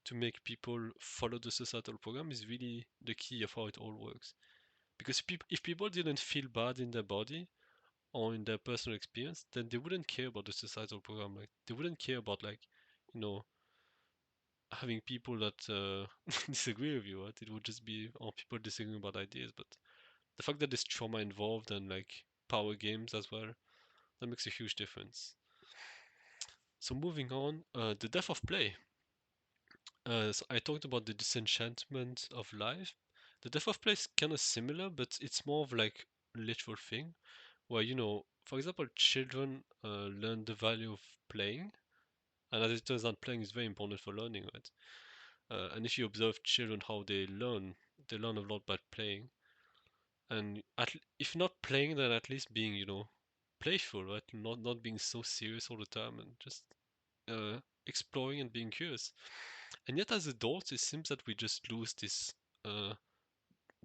to make people follow the societal program is really the key of how it all works. Because if people didn't feel bad in their body or in their personal experience, then they wouldn't care about the societal program. Like they wouldn't care about like, you know, having people that disagree with you. Right? It would just be all people disagreeing about ideas. But the fact that there's trauma involved and like power games as well, that makes a huge difference. So moving on, the death of play. So I talked about the disenchantment of life. The death of play is kind of similar, but it's more of like a literal thing where for example, children learn the value of playing, and as it turns out, playing is very important for learning, right? And if you observe children how they learn a lot by playing, and if not playing, then at least being playful, right? Not being so serious all the time, and just exploring and being curious. And yet, as adults, it seems that we just lose uh,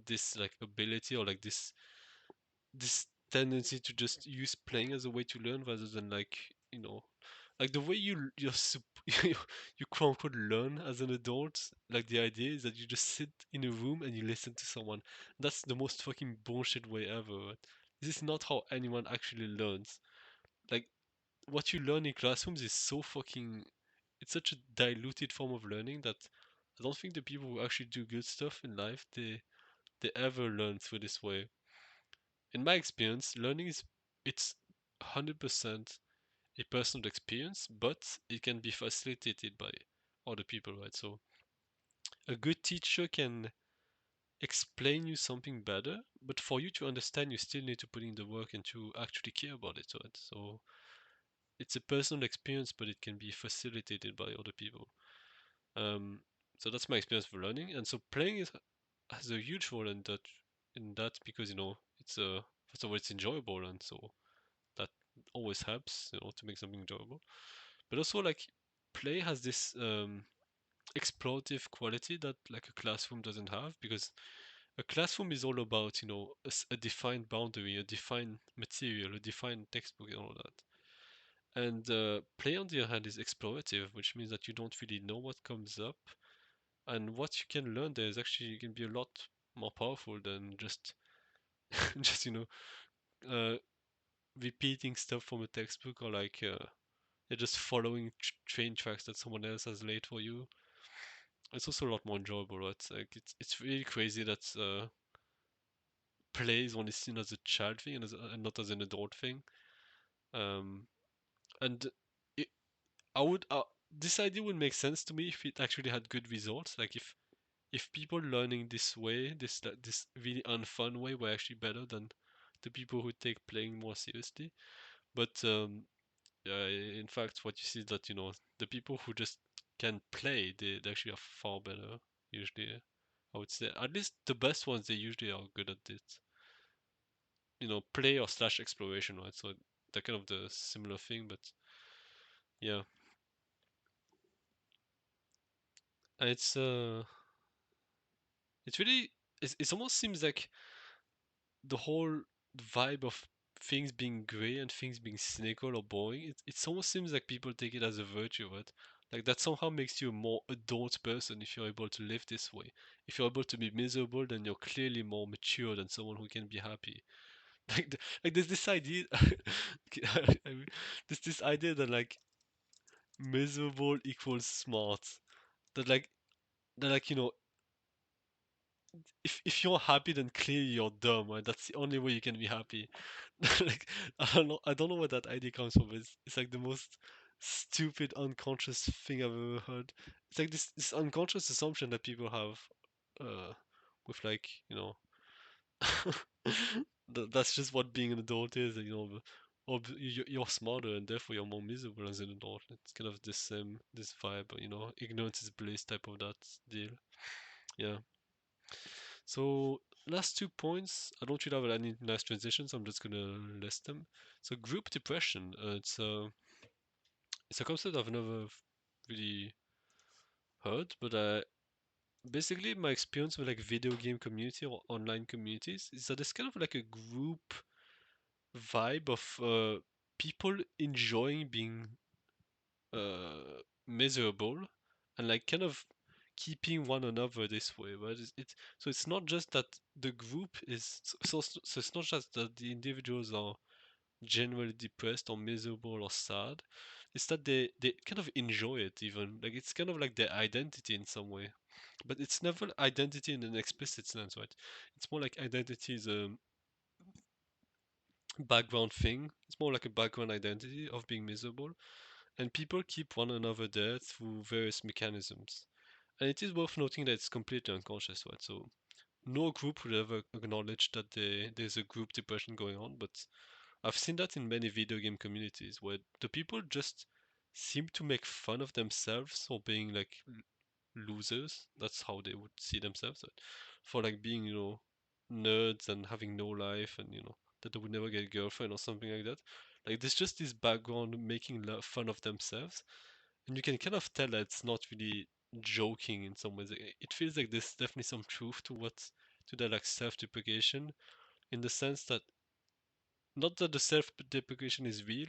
this like ability or like this tendency to just use playing as a way to learn rather than like like the way you quote unquote learn as an adult. Like the idea is that you just sit in a room and you listen to someone. That's the most fucking bullshit way ever. Right? This is not how anyone actually learns. Like what you learn in classrooms is so fucking it's such a diluted form of learning that I don't think the people who actually do good stuff in life they ever learn through this way. In my experience, learning is it's 100% a personal experience, but it can be facilitated by other people, right? So a good teacher can explain you something better, but for you to understand, you still need to put in the work and to actually care about it, right? So it's a personal experience, but it can be facilitated by other people. Um, so that's my experience for learning, and so playing has a huge role in that because it's first of all it's enjoyable, and so that always helps to make something enjoyable. But also like play has this explorative quality that like a classroom doesn't have because a classroom is all about a defined boundary, a defined material, a defined textbook, and all that. And play on the other hand is explorative, which means that you don't really know what comes up, and what you can learn there is actually can be a lot more powerful than just just uh, repeating stuff from a textbook or like you're just following train tracks that someone else has laid for you. It's also a lot more enjoyable, right? Like it's really crazy that play is only seen as a child thing and not as an adult thing. Um, and it, I would this idea would make sense to me if it actually had good results. Like if people learning this way, this really unfun way, were actually better than the people who take playing more seriously. But yeah, in fact, what you see is that the people who just can play, they actually are far better usually. I would say at least the best ones they usually are good at it. Play or slash exploration, right? So they're kind of the similar thing, but yeah, and it's really it almost seems like the whole vibe of things being gray and things being cynical or boring, it almost seems like people take it as a virtue, right? Like that somehow makes you a more adult person if you're able to live this way. If you're able to be miserable, then you're clearly more mature than someone who can be happy. like there's this idea, I mean, there's this idea that like miserable equals smart. That like that like if you're happy, then clearly you're dumb, right? That's the only way you can be happy. Like I don't know where that idea comes from. But it's like the most stupid unconscious thing I've ever heard. It's like this unconscious assumption that people have, with like that's just what being an adult is. Or you're smarter and therefore you're more miserable as an adult. It's kind of this vibe, ignorance is bliss type of that deal. Yeah. So last 2 points. I don't really have any nice transitions. I'm just gonna list them. So group depression. It's a concept I've never really heard, but basically my experience with like video game community or online communities is that it's kind of like a group vibe of people enjoying being miserable and like kind of keeping one another this way, right? So it's not just that the group is so it's not just that the individuals are generally depressed or miserable or sad. It's that they kind of enjoy it even. Like it's kind of like their identity in some way. But it's never identity in an explicit sense, right? It's more like identity is a background thing. It's more like a background identity of being miserable. And people keep one another there through various mechanisms. And it is worth noting that it's completely unconscious, right? So no group would ever acknowledge that there's a group depression going on, but I've seen that in many video game communities where the people just seem to make fun of themselves for being like losers. That's how they would see themselves, right? For like being, nerds and having no life and, that they would never get a girlfriend or something like that. Like there's just this background making fun of themselves, and you can kind of tell that it's not really joking in some ways. It feels like there's definitely some truth to that like self-deprecation, in the sense that not that the self-deprecation is real,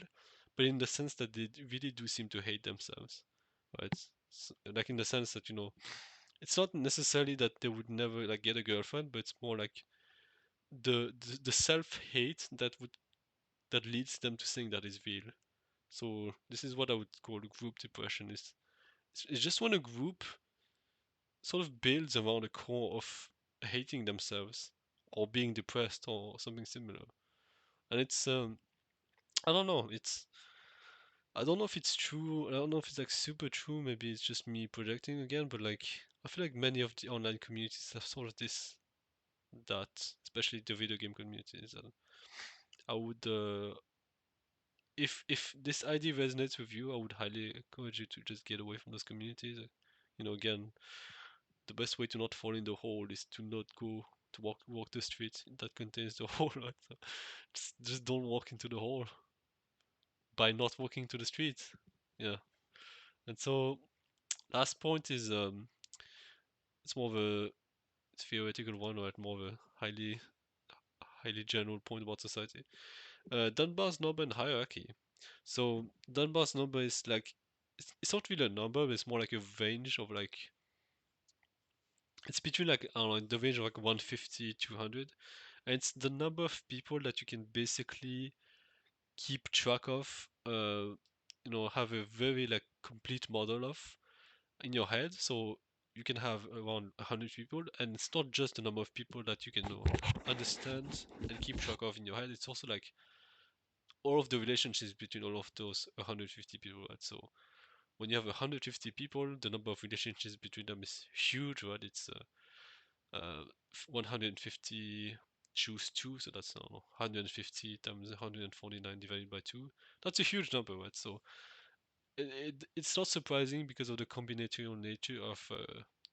but in the sense that they really do seem to hate themselves, right? Like in the sense that it's not necessarily that they would never like get a girlfriend, but it's more like the self-hate that leads them to think that is real. So this is what I would call group depression. It's just when a group sort of builds around a core of hating themselves or being depressed or something similar. And it's I don't know, I don't know if it's true. I don't know if it's like super true. Maybe it's just me projecting again, but like I feel like many of the online communities have sort of that, especially the video game communities. And I would, if this idea resonates with you, I would highly encourage you to just get away from those communities. Again, the best way to not fall in the hole is to not go to walk the street that contains the hole. Right? So just don't walk into the hole by not walking to the street. Yeah. And so last point is it's more of a theoretical one, or more of a highly general point about society. Dunbar's number and hierarchy. So Dunbar's number is like it's not really a number, but it's more like a range of like it's between like I don't know, the range of like 150 200, and it's the number of people that you can basically keep track of. Have a very like complete model of in your head. So you can have around 100 people, and it's not just the number of people that you can understand and keep track of in your head. It's also like all of the relationships between all of those 150 people, right? So when you have 150 people, the number of relationships between them is huge, right? It's 150 choose 2, so that's 150 times 149 divided by 2. That's a huge number, right? So it's not surprising because of the combinatorial nature of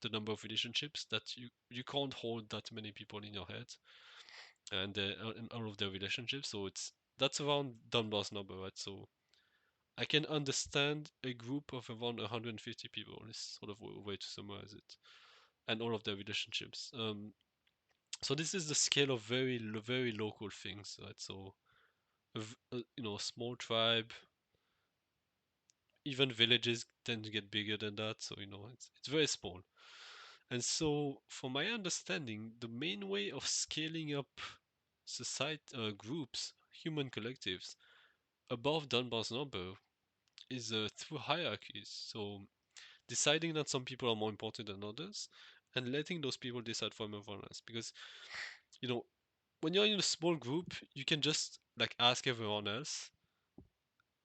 the number of relationships that you can't hold that many people in your head and all of their relationships. So that's around Dunbar's number, right? So I can understand a group of around 150 people is sort of a way to summarize it, and all of their relationships. So this is the scale of very local things, right? So small tribe, even villages tend to get bigger than that. So it's very small. And so, from my understanding, the main way of scaling up society groups, human collectives above Dunbar's number is through hierarchies. So deciding that some people are more important than others and letting those people decide for everyone else. Because you know, when you're in a small group, you can just like ask everyone else.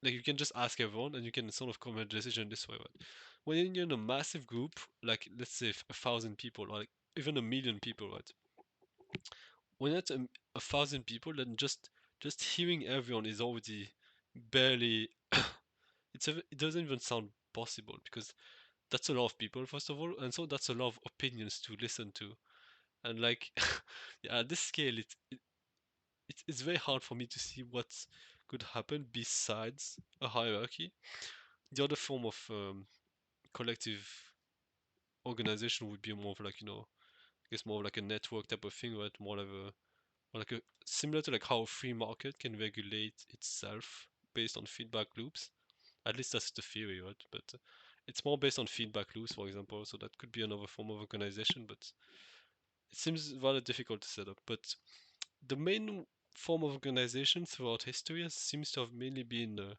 Like you can just ask everyone and you can sort of come to a decision this way, right? When you're in a massive group, like let's say 1,000 people, or like even 1,000,000 people, right? When it's a 1,000 people, then just hearing everyone is already barely. It doesn't even sound possible because that's a lot of people first of all, and so that's a lot of opinions to listen to, and like, yeah, at this scale, it's very hard for me to see what could happen besides a hierarchy. The other form of collective organization would be more of like I guess more of like a network type of thing, right? More like a similar to like how a free market can regulate itself based on feedback loops. At least that's the theory, right? But it's more based on feedback loops, for example. So that could be another form of organization, but it seems rather difficult to set up. But the main form of organization throughout history seems to have mainly been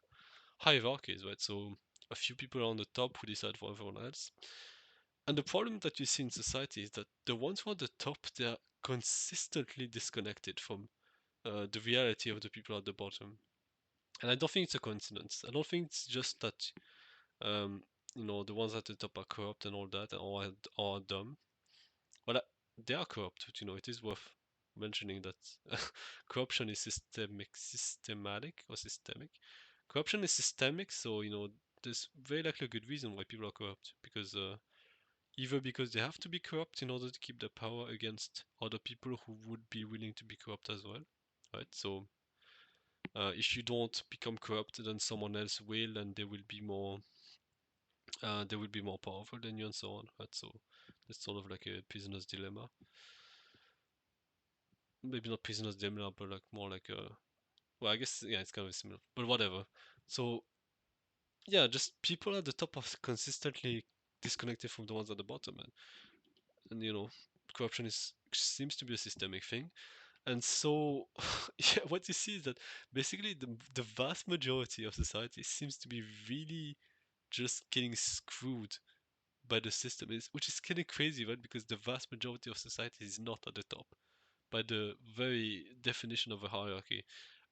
hierarchies, right? So a few people on the top who decide for everyone else. And the problem that you see in society is that the ones who are at the top, they are consistently disconnected from the reality of the people at the bottom. And I don't think it's a coincidence. I don't think it's just that um, the ones at the top are corrupt and all that, or are dumb. Well, they are corrupt. But, it is worth mentioning that corruption is systematic or systemic. Corruption is systemic, so there's very likely a good reason why people are corrupt because either because they have to be corrupt in order to keep their power against other people who would be willing to be corrupt as well, right? So if you don't become corrupt, then someone else will, and they will be more powerful than you, and so on. Right? So that's sort of like a prisoner's dilemma. Maybe not prisoner's dilemma, but like more like a. Well, I guess yeah, it's kind of similar, but whatever. So yeah, just people at the top are consistently disconnected from the ones at the bottom, and corruption is seems to be a systemic thing. And so, yeah, what you see is that basically the vast majority of society seems to be really just getting screwed by the system, which is kind of crazy, right? Because the vast majority of society is not at the top by the very definition of a hierarchy,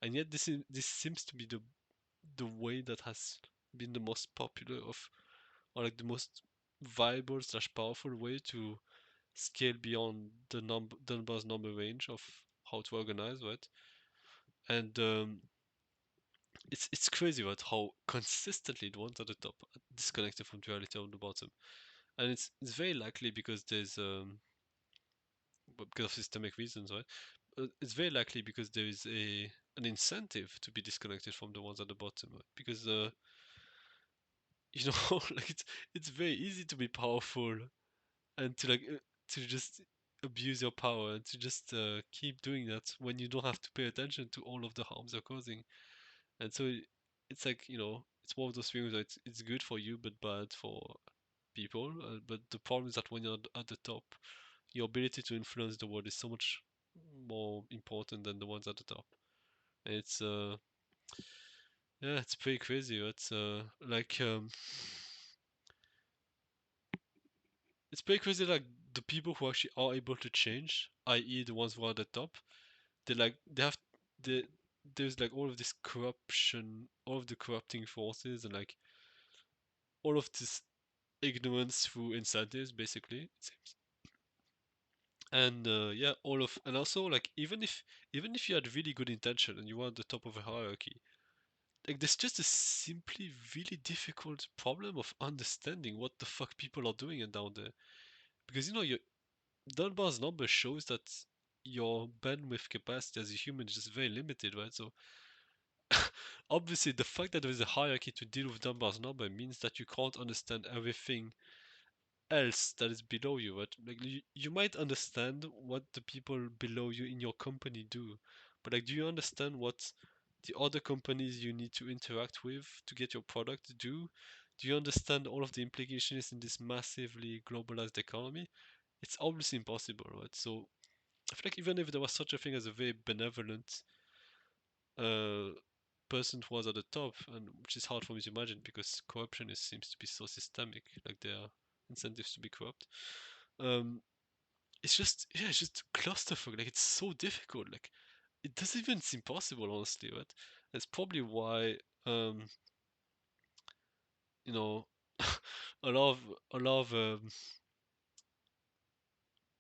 and yet this seems to be the way that has been the most popular or like the most viable slash powerful way to scale beyond the numbers number range of how to organize, right? And it's crazy about how consistently the ones at the top are disconnected from the reality on the bottom, and it's very likely because because of systemic reasons, right? It's very likely because there is an incentive to be disconnected from the ones at the bottom, right? Because like it's very easy to be powerful and to just abuse your power and to just keep doing that when you don't have to pay attention to all of the harms you're causing. And so it's like it's one of those things that it's good for you but bad for people. But the problem is that when you're at the top, your ability to influence the world is so much more important than the ones at the top. And it's yeah, it's pretty crazy. It's like it's pretty crazy. Like the people who actually are able to change, i.e., the ones who are at the top, they have the there's like all of this corruption, all of the corrupting forces, and like all of this ignorance through incentives, basically. It seems. And yeah, and also like even if you had really good intention and you were at the top of a hierarchy, like there's just a simply really difficult problem of understanding what the fuck people are doing and down there. Because your Dunbar's number shows that your bandwidth capacity as a human is just very limited, right? So obviously the fact that there is a hierarchy to deal with Dunbar's number means that you can't understand everything else that is below you. Right? Like you might understand what the people below you in your company do, but like, do you understand what the other companies you need to interact with to get your product to do? Do you understand all of the implications in this massively globalized economy? It's obviously impossible, right? So I feel like even if there was such a thing as a very benevolent uh, person who was at the top, and which is hard for me to imagine because corruption seems to be so systemic, like there are incentives to be corrupt. Um, it's just yeah, it's just clusterfuck. Like it's so difficult. Like it doesn't even seem possible, honestly. Right? That's probably why you know a lot of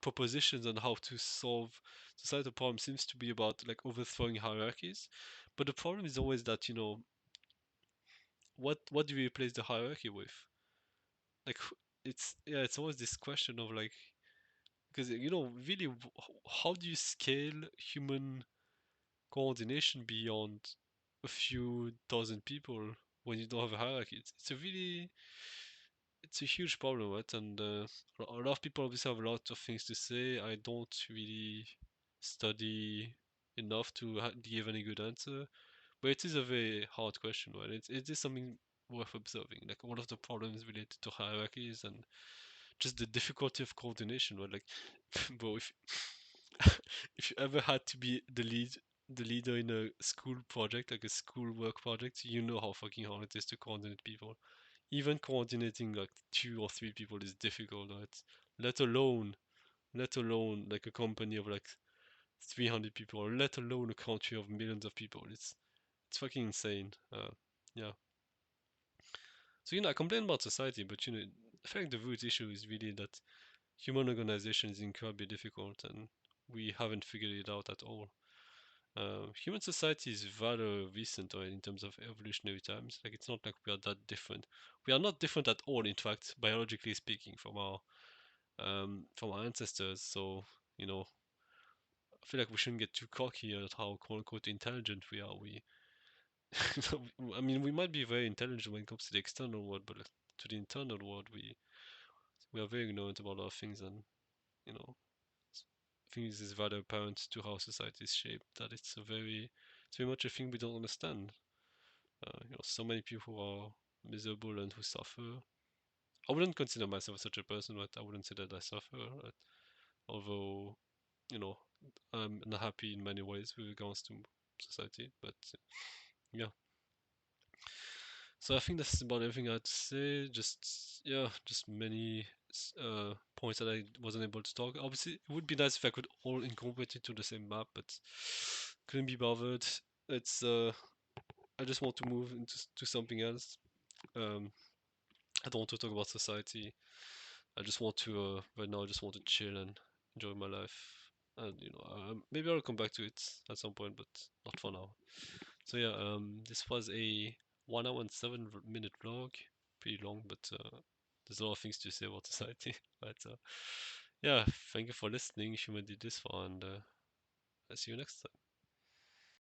propositions on how to solve societal problems seems to be about like overthrowing hierarchies. But the problem is always that what do we replace the hierarchy with? Like it's yeah, it's always this question of like because really how do you scale human coordination beyond a few dozen people when you don't have a hierarchy? It's a huge problem, right? And a lot of people obviously have a lot of things to say. I don't really study enough to give any good answer, but it is a very hard question, right? It is something worth observing. Like one of the problems related to hierarchies and just the difficulty of coordination, right? Like, bro, if if you ever had to be the leader in a school project, like a school work project, you know how fucking hard it is to coordinate people. Even coordinating like two or three people is difficult, right? Let alone, let alone like a company of like 300 people, or let alone a country of millions of people. It's fucking insane. Yeah. So I complain about society, but I think the root issue is really that human organization is incredibly difficult, and we haven't figured it out at all. Human society is rather recent in terms of evolutionary times. Like it's not like we are that different. We are not different at all, in fact, biologically speaking, from our ancestors. So you know, I feel like we shouldn't get too cocky at how quote unquote intelligent we are. I mean, we might be very intelligent when it comes to the external world, but like, to the internal world, we are very ignorant about a lot of things, and you know, things is rather apparent to how society is shaped that it's very much a thing we don't understand. So many people who are miserable and who suffer. I wouldn't consider myself such a person, but I wouldn't say that I suffer. Although, you know, I'm unhappy in many ways with regards to society. But yeah, so I think that's about everything I had to say. Just yeah, just many points that I wasn't able to talk. Obviously, it would be nice if I could all incorporate it to the same map, but couldn't be bothered. It's I just want to move into to something else. Um, I don't want to talk about society. I just want to right now. I just want to chill and enjoy my life. And maybe I'll come back to it at some point, but not for now. So yeah, this was a 1 hour and 7 minute vlog. Pretty long, but there's a lot of things to say about society. But yeah, thank you for listening. If you made it this far, and I'll see you next time.